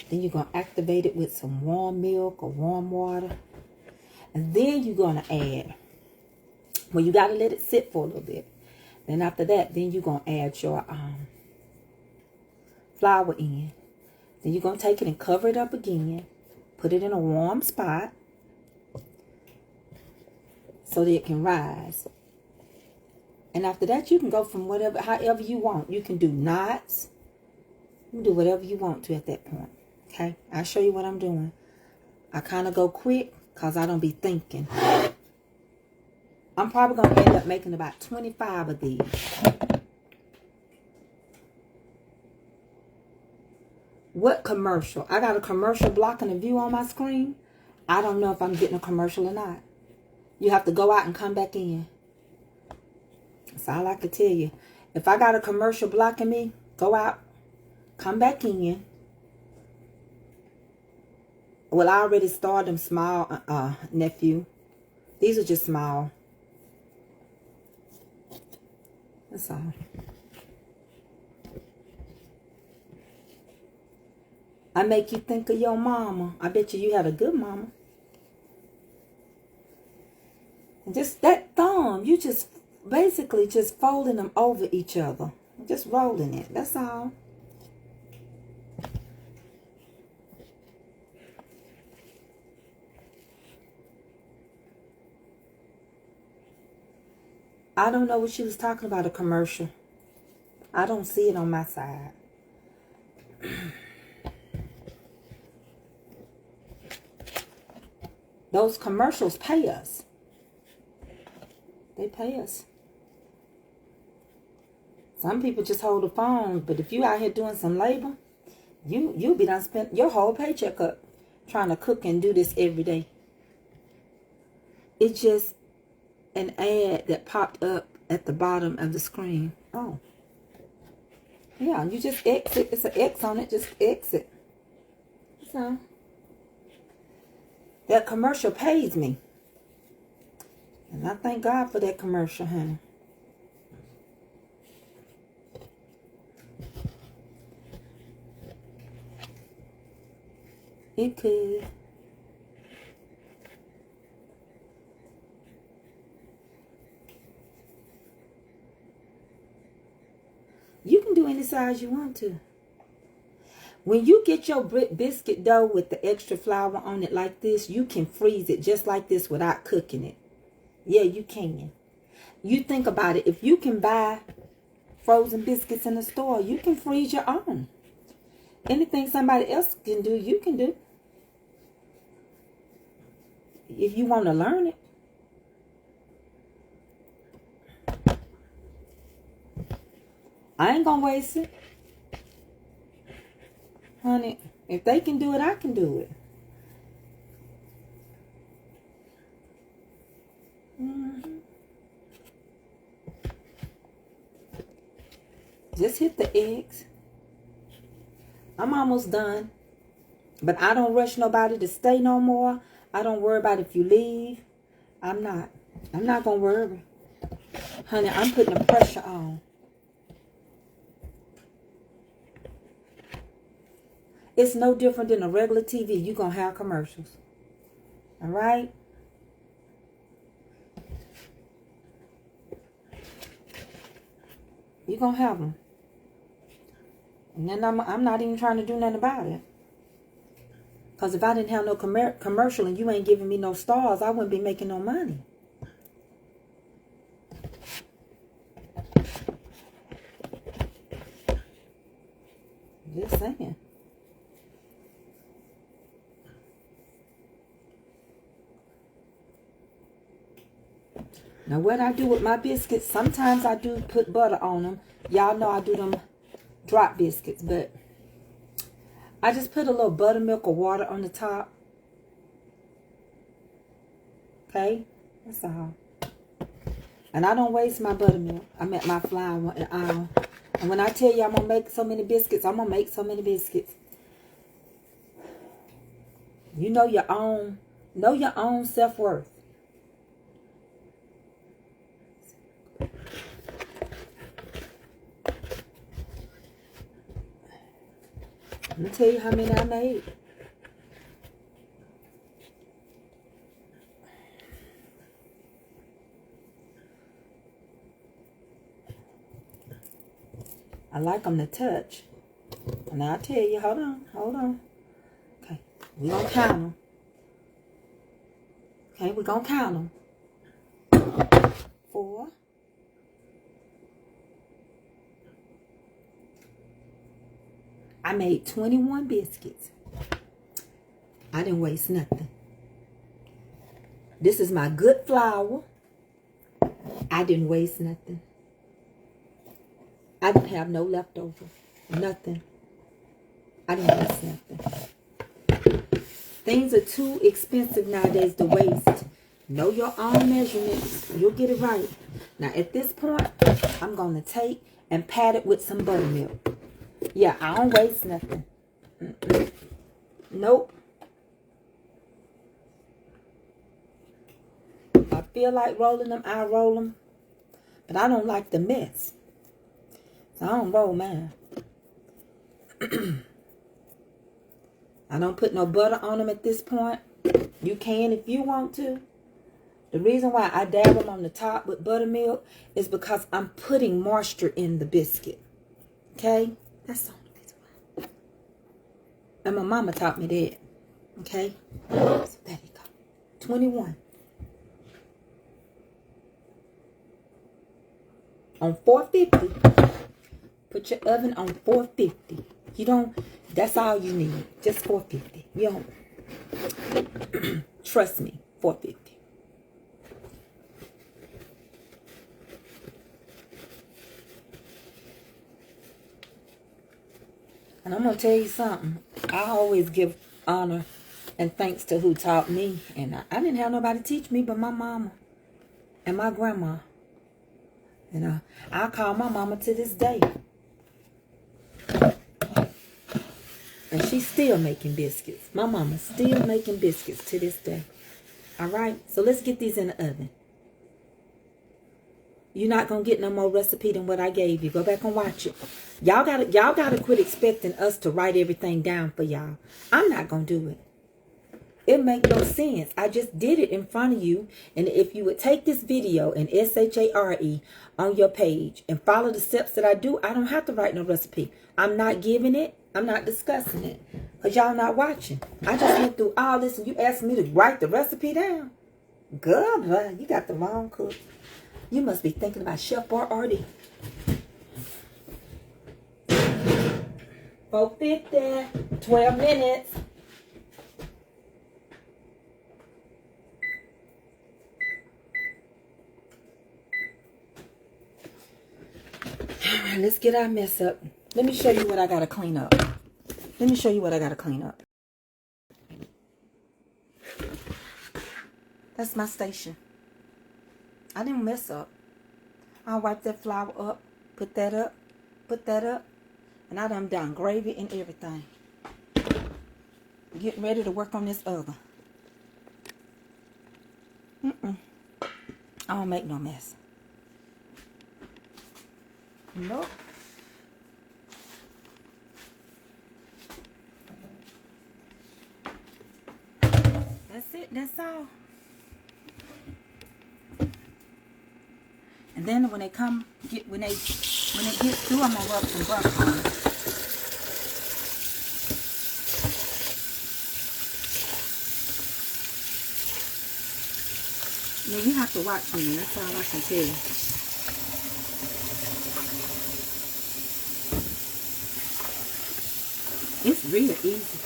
Then you're going to activate it with some warm milk or warm water. And then you're going to add, well, you got to let it sit for a little bit. Then after that, then you're going to add your flour in. Then you're going to take it and cover it up again. Put it in a warm spot so that it can rise. And after that, you can go from however you want. You can do knots. You can do whatever you want to at that point. Okay? I'll show you what I'm doing. I kind of go quick because I don't be thinking. I'm probably going to end up making about 25 of these. What commercial? I got a commercial blocking the view on my screen. I don't know if I'm getting a commercial or not. You have to go out and come back in. That's all I can tell you. If I got a commercial blocking me, go out, come back in. Well, I already started them small, nephew. These are just small. That's all. I make you think of your mama. I bet you had a good mama. And just that thumb, you just basically just folding them over each other. Just rolling it. That's all. I don't know what she was talking about, a commercial. I don't see it on my side. Those commercials pay us. They pay us. Some people just hold the phone, but if you out here doing some labor, you'll be done spent your whole paycheck up trying to cook and do this every day. It's just an ad that popped up at the bottom of the screen. Oh. Yeah, you just exit. It's an X on it. Just exit. So that commercial pays me. And I thank God for that commercial, honey. It could. You can do any size you want to. When you get your biscuit dough with the extra flour on it like this, you can freeze it just like this without cooking it. Yeah, you can. You think about it. If you can buy frozen biscuits in the store, you can freeze your own. Anything somebody else can do, you can do. If you want to learn it. I ain't gonna waste it. Honey, if they can do it, I can do it. Just hit the eggs. I'm almost done. But I don't rush nobody to stay no more. I don't worry about if you leave. I'm not going to worry. Honey, I'm putting the pressure on. It's no different than a regular TV. You're going to have commercials. All right? You're going to have them. And then I'm not even trying to do nothing about it. Because if I didn't have no commercial and you ain't giving me no stars, I wouldn't be making no money. Just saying. Now what I do with my biscuits, sometimes I do put butter on them. Y'all know I do them drop biscuits, but I just put a little buttermilk or water on the top. Okay, that's all. And I don't waste my buttermilk. I meant my flour. And when I tell you I'm gonna make so many biscuits, I'm gonna make so many biscuits. You know your own self-worth. Let me tell you how many I made. I like them to touch. And I'll tell you, hold on. Okay, we're going to count them. Okay, we're going to count them. 4. I made 21 biscuits. I didn't waste nothing. This is my good flour. I didn't waste nothing. I didn't have no leftover. Nothing. I didn't waste nothing. Things are too expensive nowadays to waste. Know your own measurements. You'll get it right. Now, at this point, I'm going to take and pat it with some buttermilk. Yeah, I don't waste nothing. Nope. If I feel like rolling them, I roll them. But I don't like the mess. So I don't roll mine. I don't put no butter on them at this point. You can if you want to. The reason why I dab them on the top with buttermilk is because I'm putting moisture in the biscuit. Okay? That's the only reason why. And my mama taught me that. Okay? So there you go. 21. On 450. Put your oven on 450. You don't, that's all you need. Just 450. You don't, trust me, 450. And I'm going to tell you something. I always give honor and thanks to who taught me. And I didn't have nobody teach me but my mama and my grandma. And I call my mama to this day. And she's still making biscuits. My mama's still making biscuits to this day. All right? So let's get these in the oven. You're not going to get no more recipe than what I gave you. Go back and watch it. Y'all gotta quit expecting us to write everything down for y'all. I'm not going to do it. It makes no sense. I just did it in front of you. And if you would take this video and SHARE on your page and follow the steps that I do, I don't have to write no recipe. I'm not giving it. I'm not discussing it. Because y'all not watching. I just went through all this and you asked me to write the recipe down. Good, you got the wrong cook. You must be thinking about Chef Boyardee. 450, 12 minutes. All right, let's get our mess up. Let me show you what I got to clean up. Let me show you what I got to clean up. That's my station. I didn't mess up. I'll wipe that flour up, put that up, and I done gravy and everything. Getting ready to work on this oven. I don't make no mess. Nope. That's it. That's all. And then when it gets through, I'm gonna rub some butter on it. Yeah, you have to watch me. That's all I can tell you. It's real easy.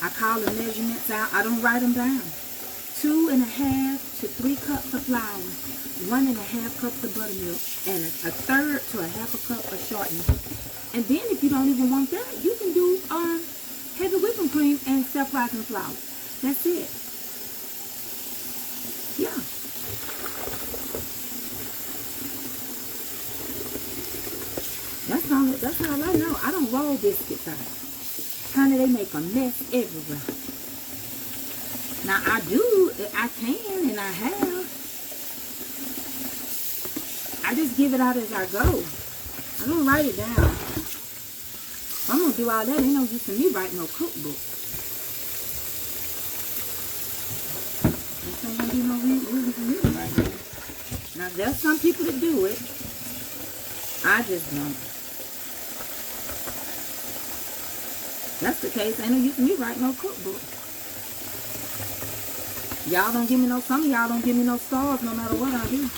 I call the measurements out. I don't write them down. 2.5 to 3 cups of flour, 1.5 cups of buttermilk, and a third to a half a cup of shortening. And then if you don't even want that, you can do heavy whipping cream and self-rising flour. That's it. Yeah. That's all I know. I don't roll biscuits out. Honey, they make a mess everywhere. Now I can, and I have. I just give it out as I go. I don't write it down. If I'm gonna do all that, ain't no use in me writing no cookbook. This ain't gonna be no use in me right now. Now there's some people that do it. I just don't. That's the case. Ain't no use in me writing no cookbook. Y'all don't give me no, some of y'all don't give me no stars no matter what I do.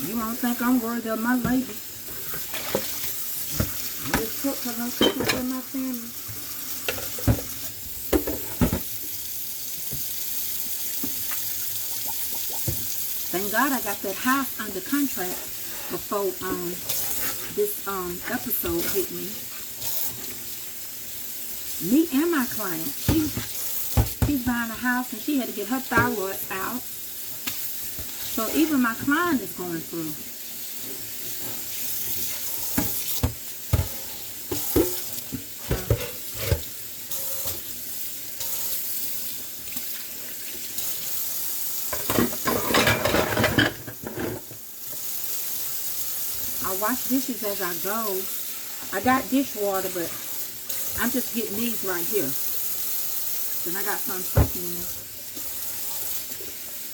You don't think I'm worthy of my labor. I just cook because I'm cooking for my family. Thank God I got that house under contract before this episode hit me. Me and my client, she's buying a house and she had to get her thyroid out. So even my client is going through. I wash dishes as I go. I got dishwater, but I'm just getting these right here. And I got some soaking in there.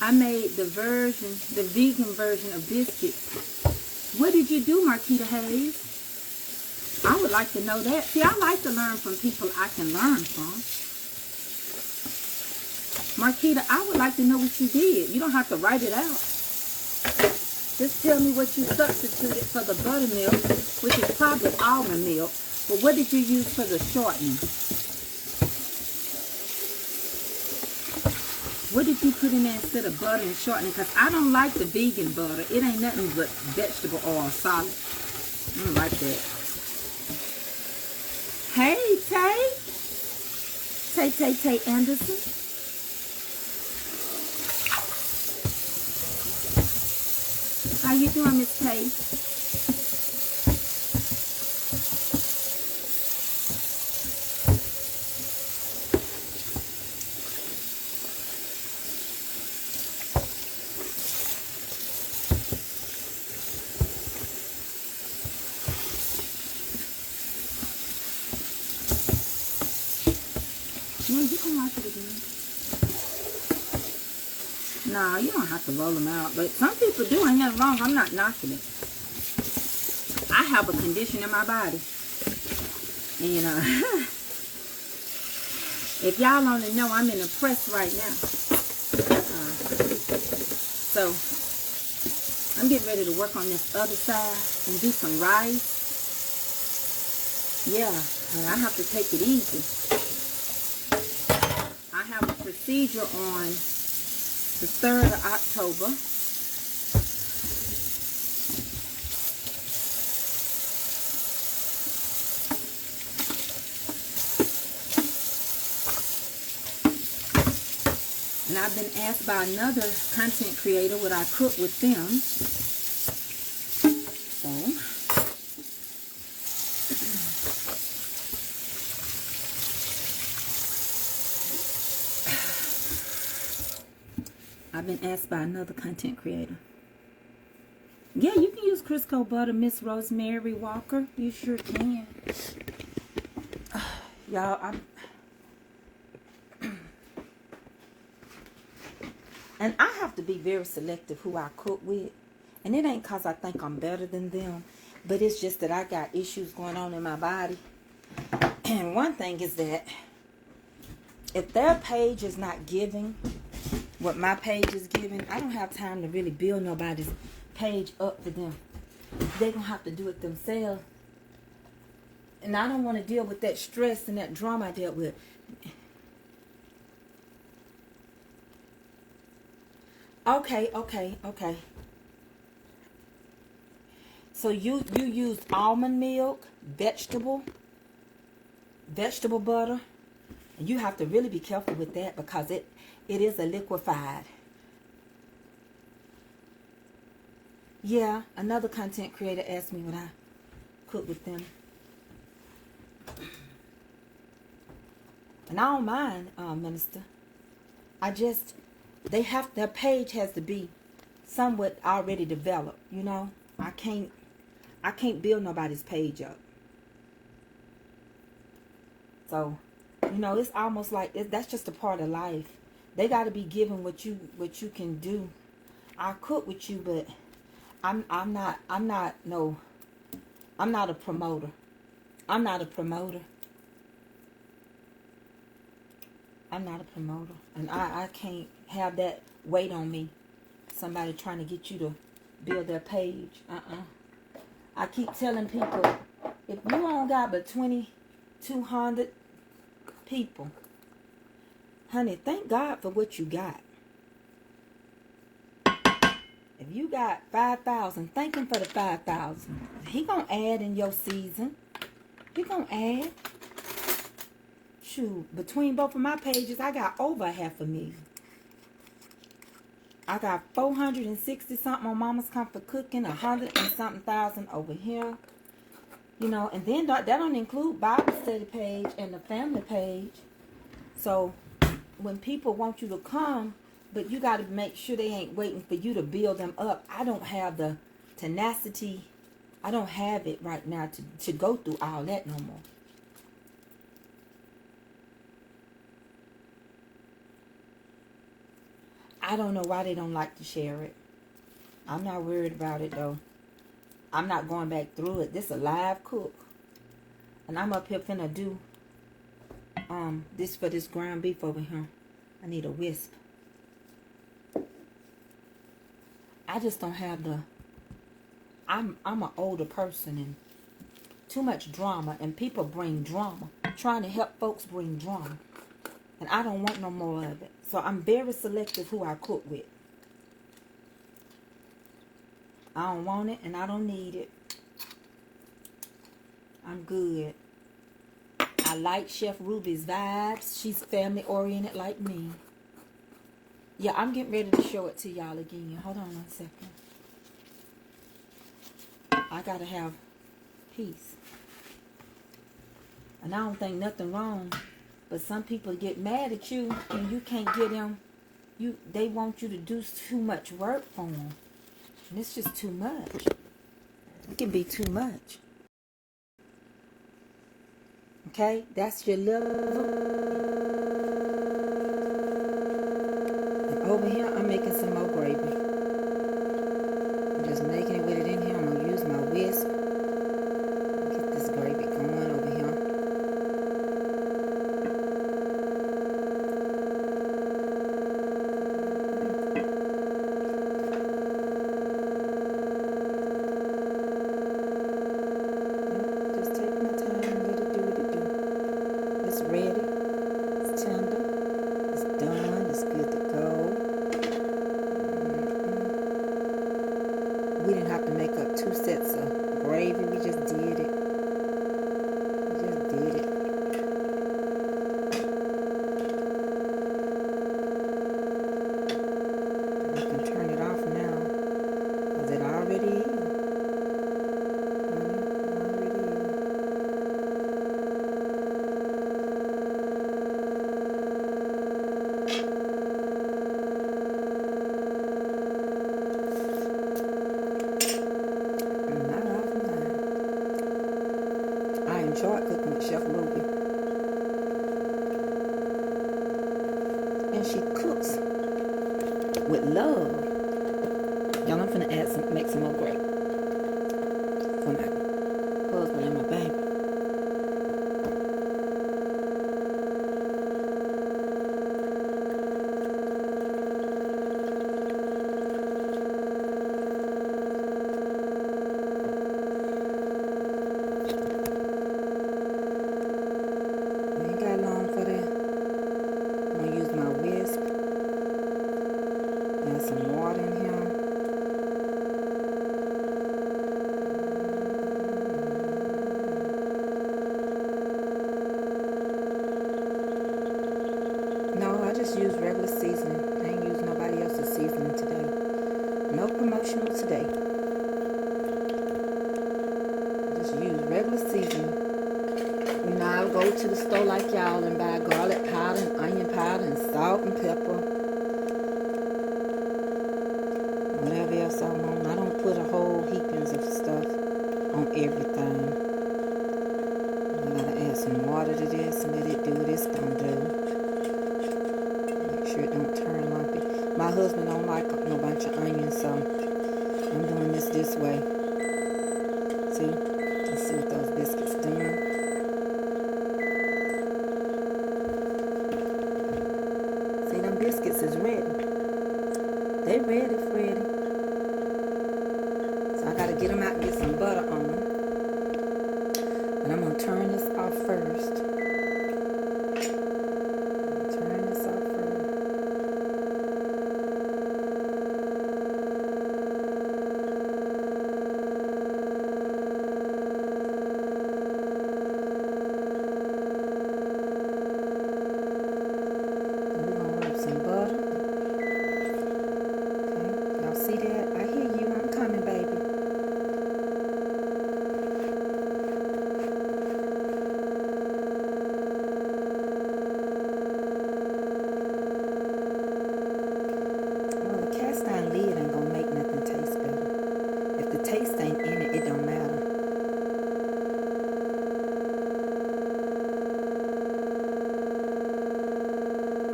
I made the vegan version of biscuits. What did you do, Marquita Hayes? I would like to know that. See, I like to learn from people I can learn from. Marquita, I would like to know what you did. You don't have to write it out. Just tell me what you substituted for the buttermilk, which is probably almond milk. But what did you use for the shortening? What did you put in there instead of butter and shortening? Because I don't like the vegan butter. It ain't nothing but vegetable oil, solid. I don't like that. Hey, Tay Anderson. How you doing, Miss Tay? No, you can wash it again. Nah, you don't have to roll them out. But some people do. Ain't nothing wrong. I'm not knocking it. I have a condition in my body. And if y'all only know, I'm in a press right now. So I'm getting ready to work on this other side and do some rice. Yeah, I have to take it easy. I have a procedure on the 3rd of October. And I've been asked by another content creator would I cook with them. So I've been asked by another content creator. Yeah, you can use Crisco butter, Miss Rosemary Walker. You sure can. Y'all, and I have to be very selective who I cook with. And it ain't because I think I'm better than them. But it's just that I got issues going on in my body. And one thing is that if their page is not giving what my page is giving, I don't have time to really build nobody's page up for them. They're going to have to do it themselves. And I don't want to deal with that stress and that drama I dealt with. Okay. So you use almond milk, vegetable butter. And you have to really be careful with that because it is a liquefied. Yeah, another content creator asked me what I cook with them. And I don't mind, Minister. Their page has to be somewhat already developed, you know. I can't build nobody's page up. So, you know, it's almost like that's just a part of life. They got to be given what you can do. I cook with you, but I'm not a promoter. I'm not a promoter. And I can't have that weight on me. Somebody trying to get you to build their page. I keep telling people, if you don't got but 2,200 people, honey, thank God for what you got. If you got 5,000, thank him for the 5,000. He gonna add in your season. He gonna add. Shoot, between both of my pages, I got over 500,000. I got 460 something on Mama's Comfort Cooking, 100 and something thousand over here. You know, and then that don't include Bible study page and the family page. So when people want you to come, but you got to make sure they ain't waiting for you to build them up. I don't have the tenacity. I don't have it right now to go through all that no more. I don't know why they don't like to share it. I'm not worried about it though. I'm not going back through it. This is a live cook. And I'm up here finna do this for this ground beef over here. I need a whisk. I just don't have the I'm an older person and too much drama, and people bring drama. I'm trying to help folks bring drama. And I don't want no more of it. So I'm very selective who I cook with. I don't want it and I don't need it. I'm good. I like Chef Ruby's vibes. She's family oriented like me. Yeah, I'm getting ready to show it to y'all again. Hold on 1 second. I gotta have peace. And I don't think nothing wrong. But some people get mad at you and you can't get them. They want you to do too much work for them. And it's just too much. It can be too much. Okay? That's your liver. And over here, I'm making some more gravy. I'm just making it with it in here. I'm going to use my whisk. Get this gravy going over here. And she cooks with love. Y'all, I'm finna make some more gravy for my husband and my baby. optional today. Just use regular seasoning. You know, I'll go to the store like y'all and buy garlic powder and onion powder and salt and pepper. Whatever else I want. I don't put a whole heapings of stuff on everything. I gotta add some water to this and let it do what it's gonna do. Make sure it don't turn lumpy. My husband don't like no bunch of onions, so I'm doing this way. See? Let's see what those biscuits doing. See, them biscuits is ready. They ready, Freddy. So I gotta get them out and get some butter on them. But I'm gonna turn this off first. Turn this off first. We're gonna rub some butter. Okay, y'all see that? I hear you. I'm coming, baby. Well, the cast iron lid ain't gonna make nothing taste better. If the taste ain't in it, it don't matter.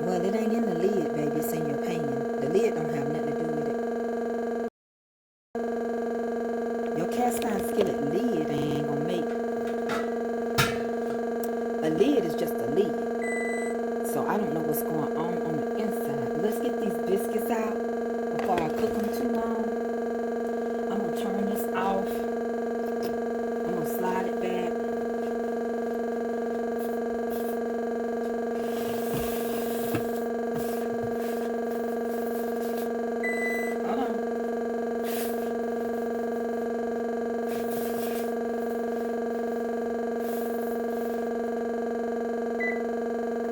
Well, it ain't in the lid, baby. It's in your pan. The lid don't have nothing to do with it. Your cast iron skillet lid ain't gonna make. A lid is just a lid. So I don't know what's going on the inside. Let's get these biscuits out before I cook them too long. I'm gonna turn this off. I'm gonna slide it back. Hold on.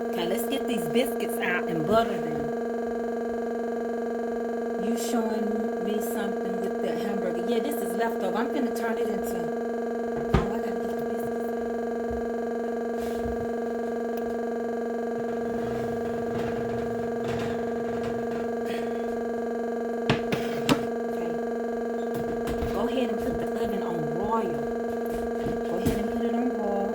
Okay, let's get these biscuits out and butter them. You showing me something with that hamburger. Yeah, this is leftover. I'm gonna turn it into. Oh, I gotta get the biscuits. Okay. Go ahead and put the oven on royal. Go ahead and put it on royal.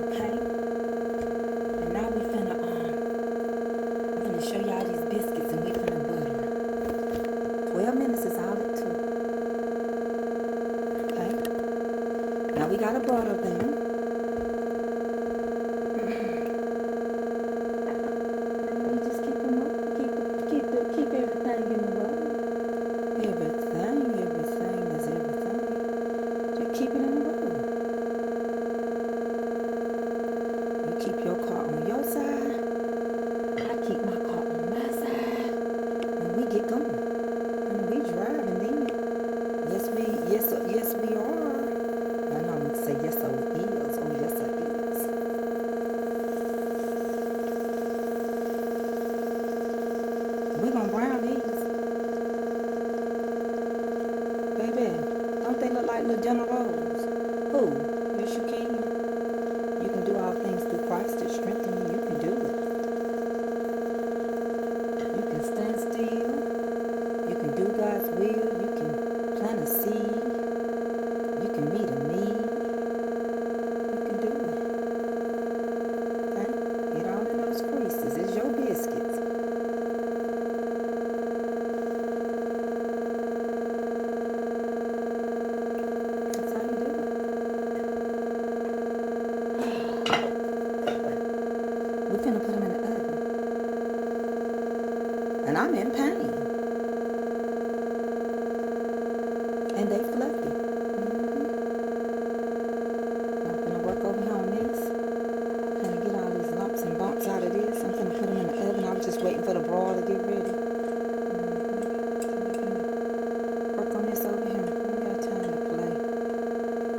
Okay. And now we finna I'm gonna show y'all these biscuits and we finna butter them. 12 minutes is all it took. Okay. Now we gotta butter them. You just keep them up. Keep everything in the butter. Everything is everything. Just keep it in the butter. You keep your car on your side. I keep my car on my side. And we get going. And we driving then. Yes we are. I know I'm gonna say yes I is. Oh yes I is. We gonna brown these. Baby, don't they look like little generals? Who? Yes you can. You can do all things through Christ that strengthen you. You can do it. You can stand still. You can do God's will. You can plant a seed. You can meet a need. You can do it. Okay? Get all in those creases. It's your biscuits. That's how you do it. We're gonna put them in the oven. And I'm in pain. And they fluffy. I'm gonna work over here on this. Gonna get all these lumps and bumps out of this. I'm gonna put them in the oven. I was just waiting for the broil to get ready. Work on this over here. We got time to play.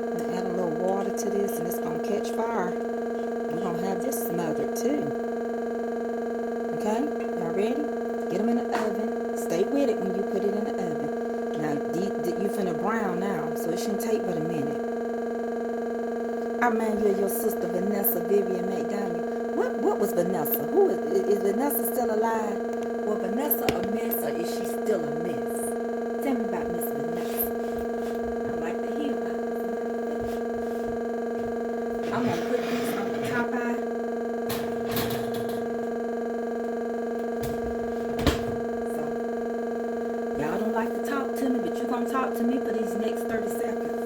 I'm gonna add a little water to this and it's gonna catch fire. We're gonna have this smothered too. Okay? I remind you of your sister Vanessa Vivian McDaniel. What was Vanessa? Who is Vanessa still alive? Was Vanessa a mess, or is she still a mess? Tell me about Miss Vanessa. I'd like to hear about it. I'm gonna put these on the top eye. So y'all don't like to talk to me, but you're gonna talk to me for these next 30 seconds.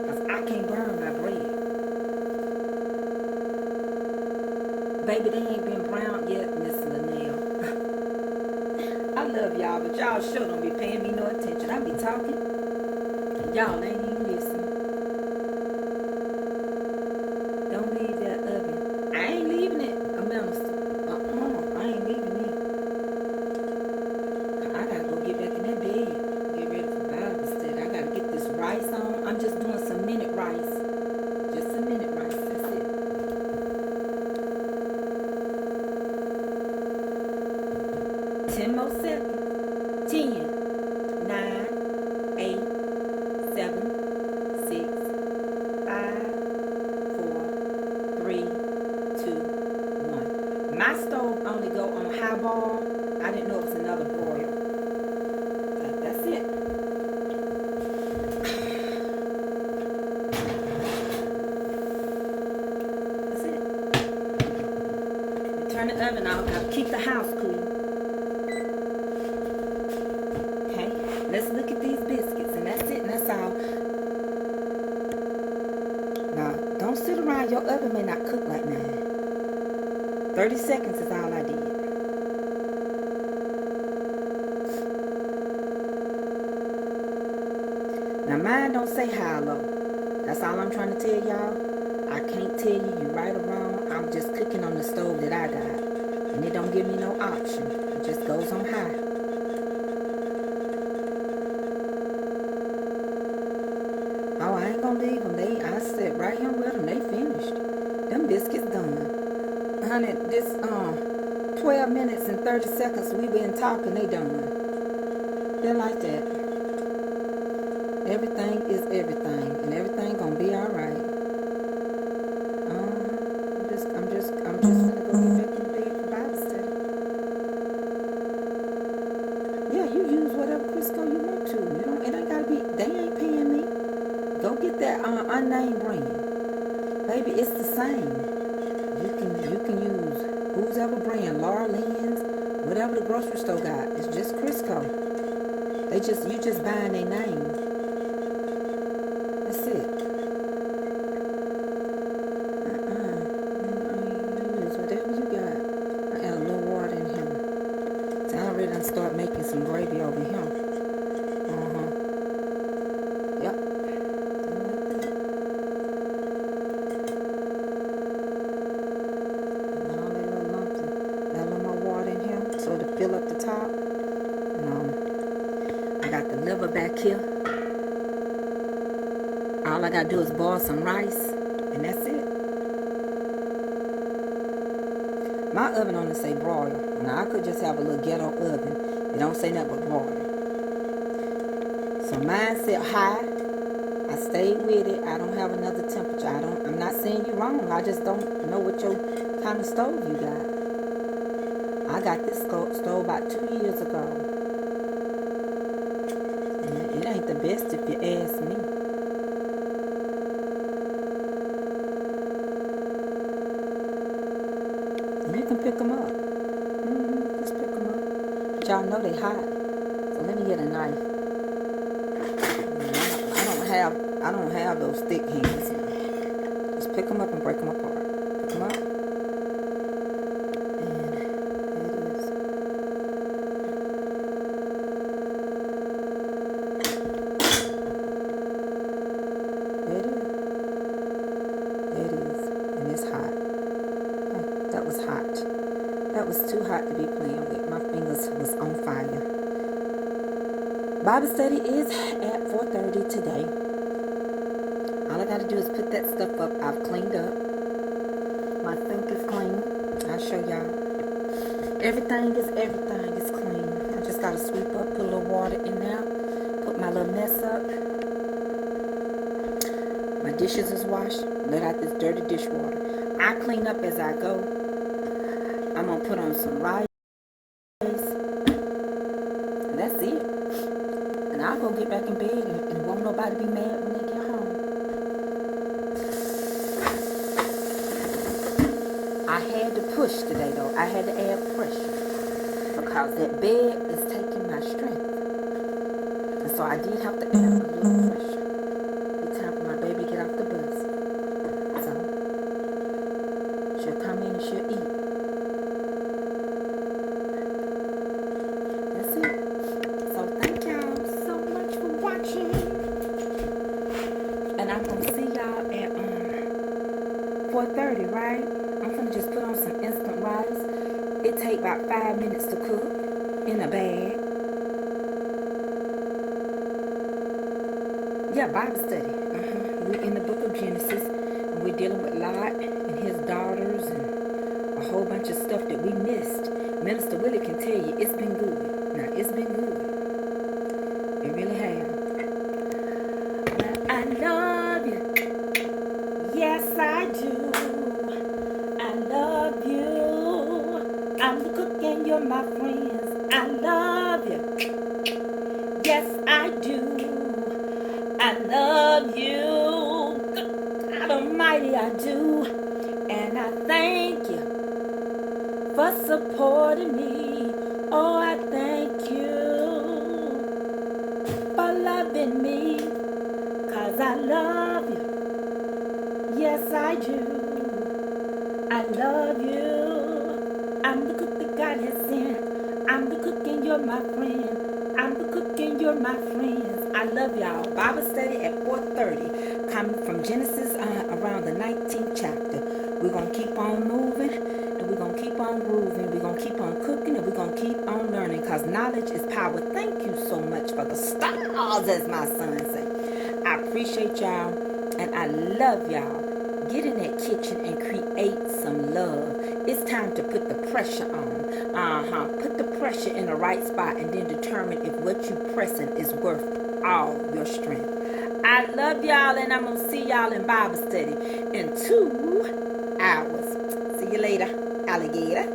Cause I can't burn my bread. Baby, they ain't been browned yet, Miss Linnell. I love y'all, but y'all sure don't be paying me no attention. I be talking, and y'all ain't even listening. Don't leave that oven. I ain't leaving it, a minister. I ain't leaving it. I gotta go get back in that bed. Get ready for Bible study. I gotta get this rice on. I'm just doing some minute rice. Just a minute rice. That's it. 10 more seconds. 10, 9, 8, 7, 6, 5, 4, 3, 2, 1. My stove only go on high bar. I didn't know it was another broil. That's it. That's it. Turn the oven off. I'll keep the house cool. Let's look at these biscuits, and that's it, and that's all. Now, don't sit around. Your oven may not cook like mine. 30 seconds is all I did. Now, mine don't say high or low. That's all I'm trying to tell y'all. I can't tell you right or wrong. I'm just cooking on the stove that I got. And it don't give me no option. It just goes on high. Oh, I ain't gonna leave them. I sit right here with them. They finished. Them biscuits done. Honey, this 12 minutes and 30 seconds we been talking, they done. They're like that. Everything is everything, and everything gonna be all right. I'm just gonna go get back in the bed for Bible study. Yeah, you use whatever Crisco you want to. You don't. It ain't gotta be. They ain't paying me. Go get that unnamed brand. Baby, it's the same. You can use whose ever brand, Laura Lynn's, whatever the grocery store got. It's just Crisco. You just buying their name. That's it. Use whatever you got. I add a little water in here. So I already done start making some gravy over here. Yep. Fill up the top. I got the liver back here. All I gotta do is boil some rice, and that's it. My oven only say broil. Now I could just have a little ghetto oven. It don't say nothing but broil. So mine said high. I stayed with it. I don't have another temperature. I'm not saying you wrong. I just don't know what your kind of stove you got. I got this stove about 2 years ago. And it ain't the best if you ask me. And you can pick them up. Just pick them up. But y'all know they hot. So let me get a knife. I don't have those thick hands. Just pick them up and break them apart. Pick them up. Too hot to be playing with. My fingers was on fire. Bible study is at 4:30 today. All I gotta do is put that stuff up. I've cleaned up. My sink is clean. I'll show y'all. Everything is clean. I just gotta sweep up, put a little water in there, put my little mess up. My dishes is washed, let out this dirty dishwater. I clean up as I go. I'm going to put on some rice. That's it. And I'll go get back in bed and won't nobody be mad when they get home. I had to push today though. I had to add pressure because that bed is taking my strength. And so I did have to add a little pressure. It's time for my baby to get off the bus. So she'll come in and she'll eat. That's it. So thank y'all so much for watching. And I'm gonna see y'all at 4:30, right? I'm gonna just put on some instant rice. It take about 5 minutes to cook in a bag. Yeah, Bible study. We're in the book of Genesis, and we're dealing with Lot and his daughters and a whole bunch of stuff that we missed. Minister Willie can tell you it's been good. Now, it's been good. It really has. Well, I love you. Yes, I do. I love you. I'm the cook and you're my friends. I love you. Yes, I do. I love you. God Almighty, I do. And I thank you for supporting me. Oh, I thank you for loving me. 'Cause I love you. Yes, I do. I love you. I'm the cook that God has sent. I'm the cook and you're my friend. I'm the cook and you're my friends. I love y'all. Bible study at 4:30. Coming from Genesis around the 19th chapter. We're going to keep on moving. And we're going to keep on grooving. We're going to keep on cooking. And we're going to keep on learning. Because knowledge is power. Thank you so much for the stars, as my son say. I appreciate y'all. And I love y'all. Get in that kitchen and create some love. It's time to put the pressure on. Put the pressure in the right spot and then determine if what you pressing is worth all your strength. I love y'all, and I'm going to see y'all in Bible study in 2 hours. See you later, alligator.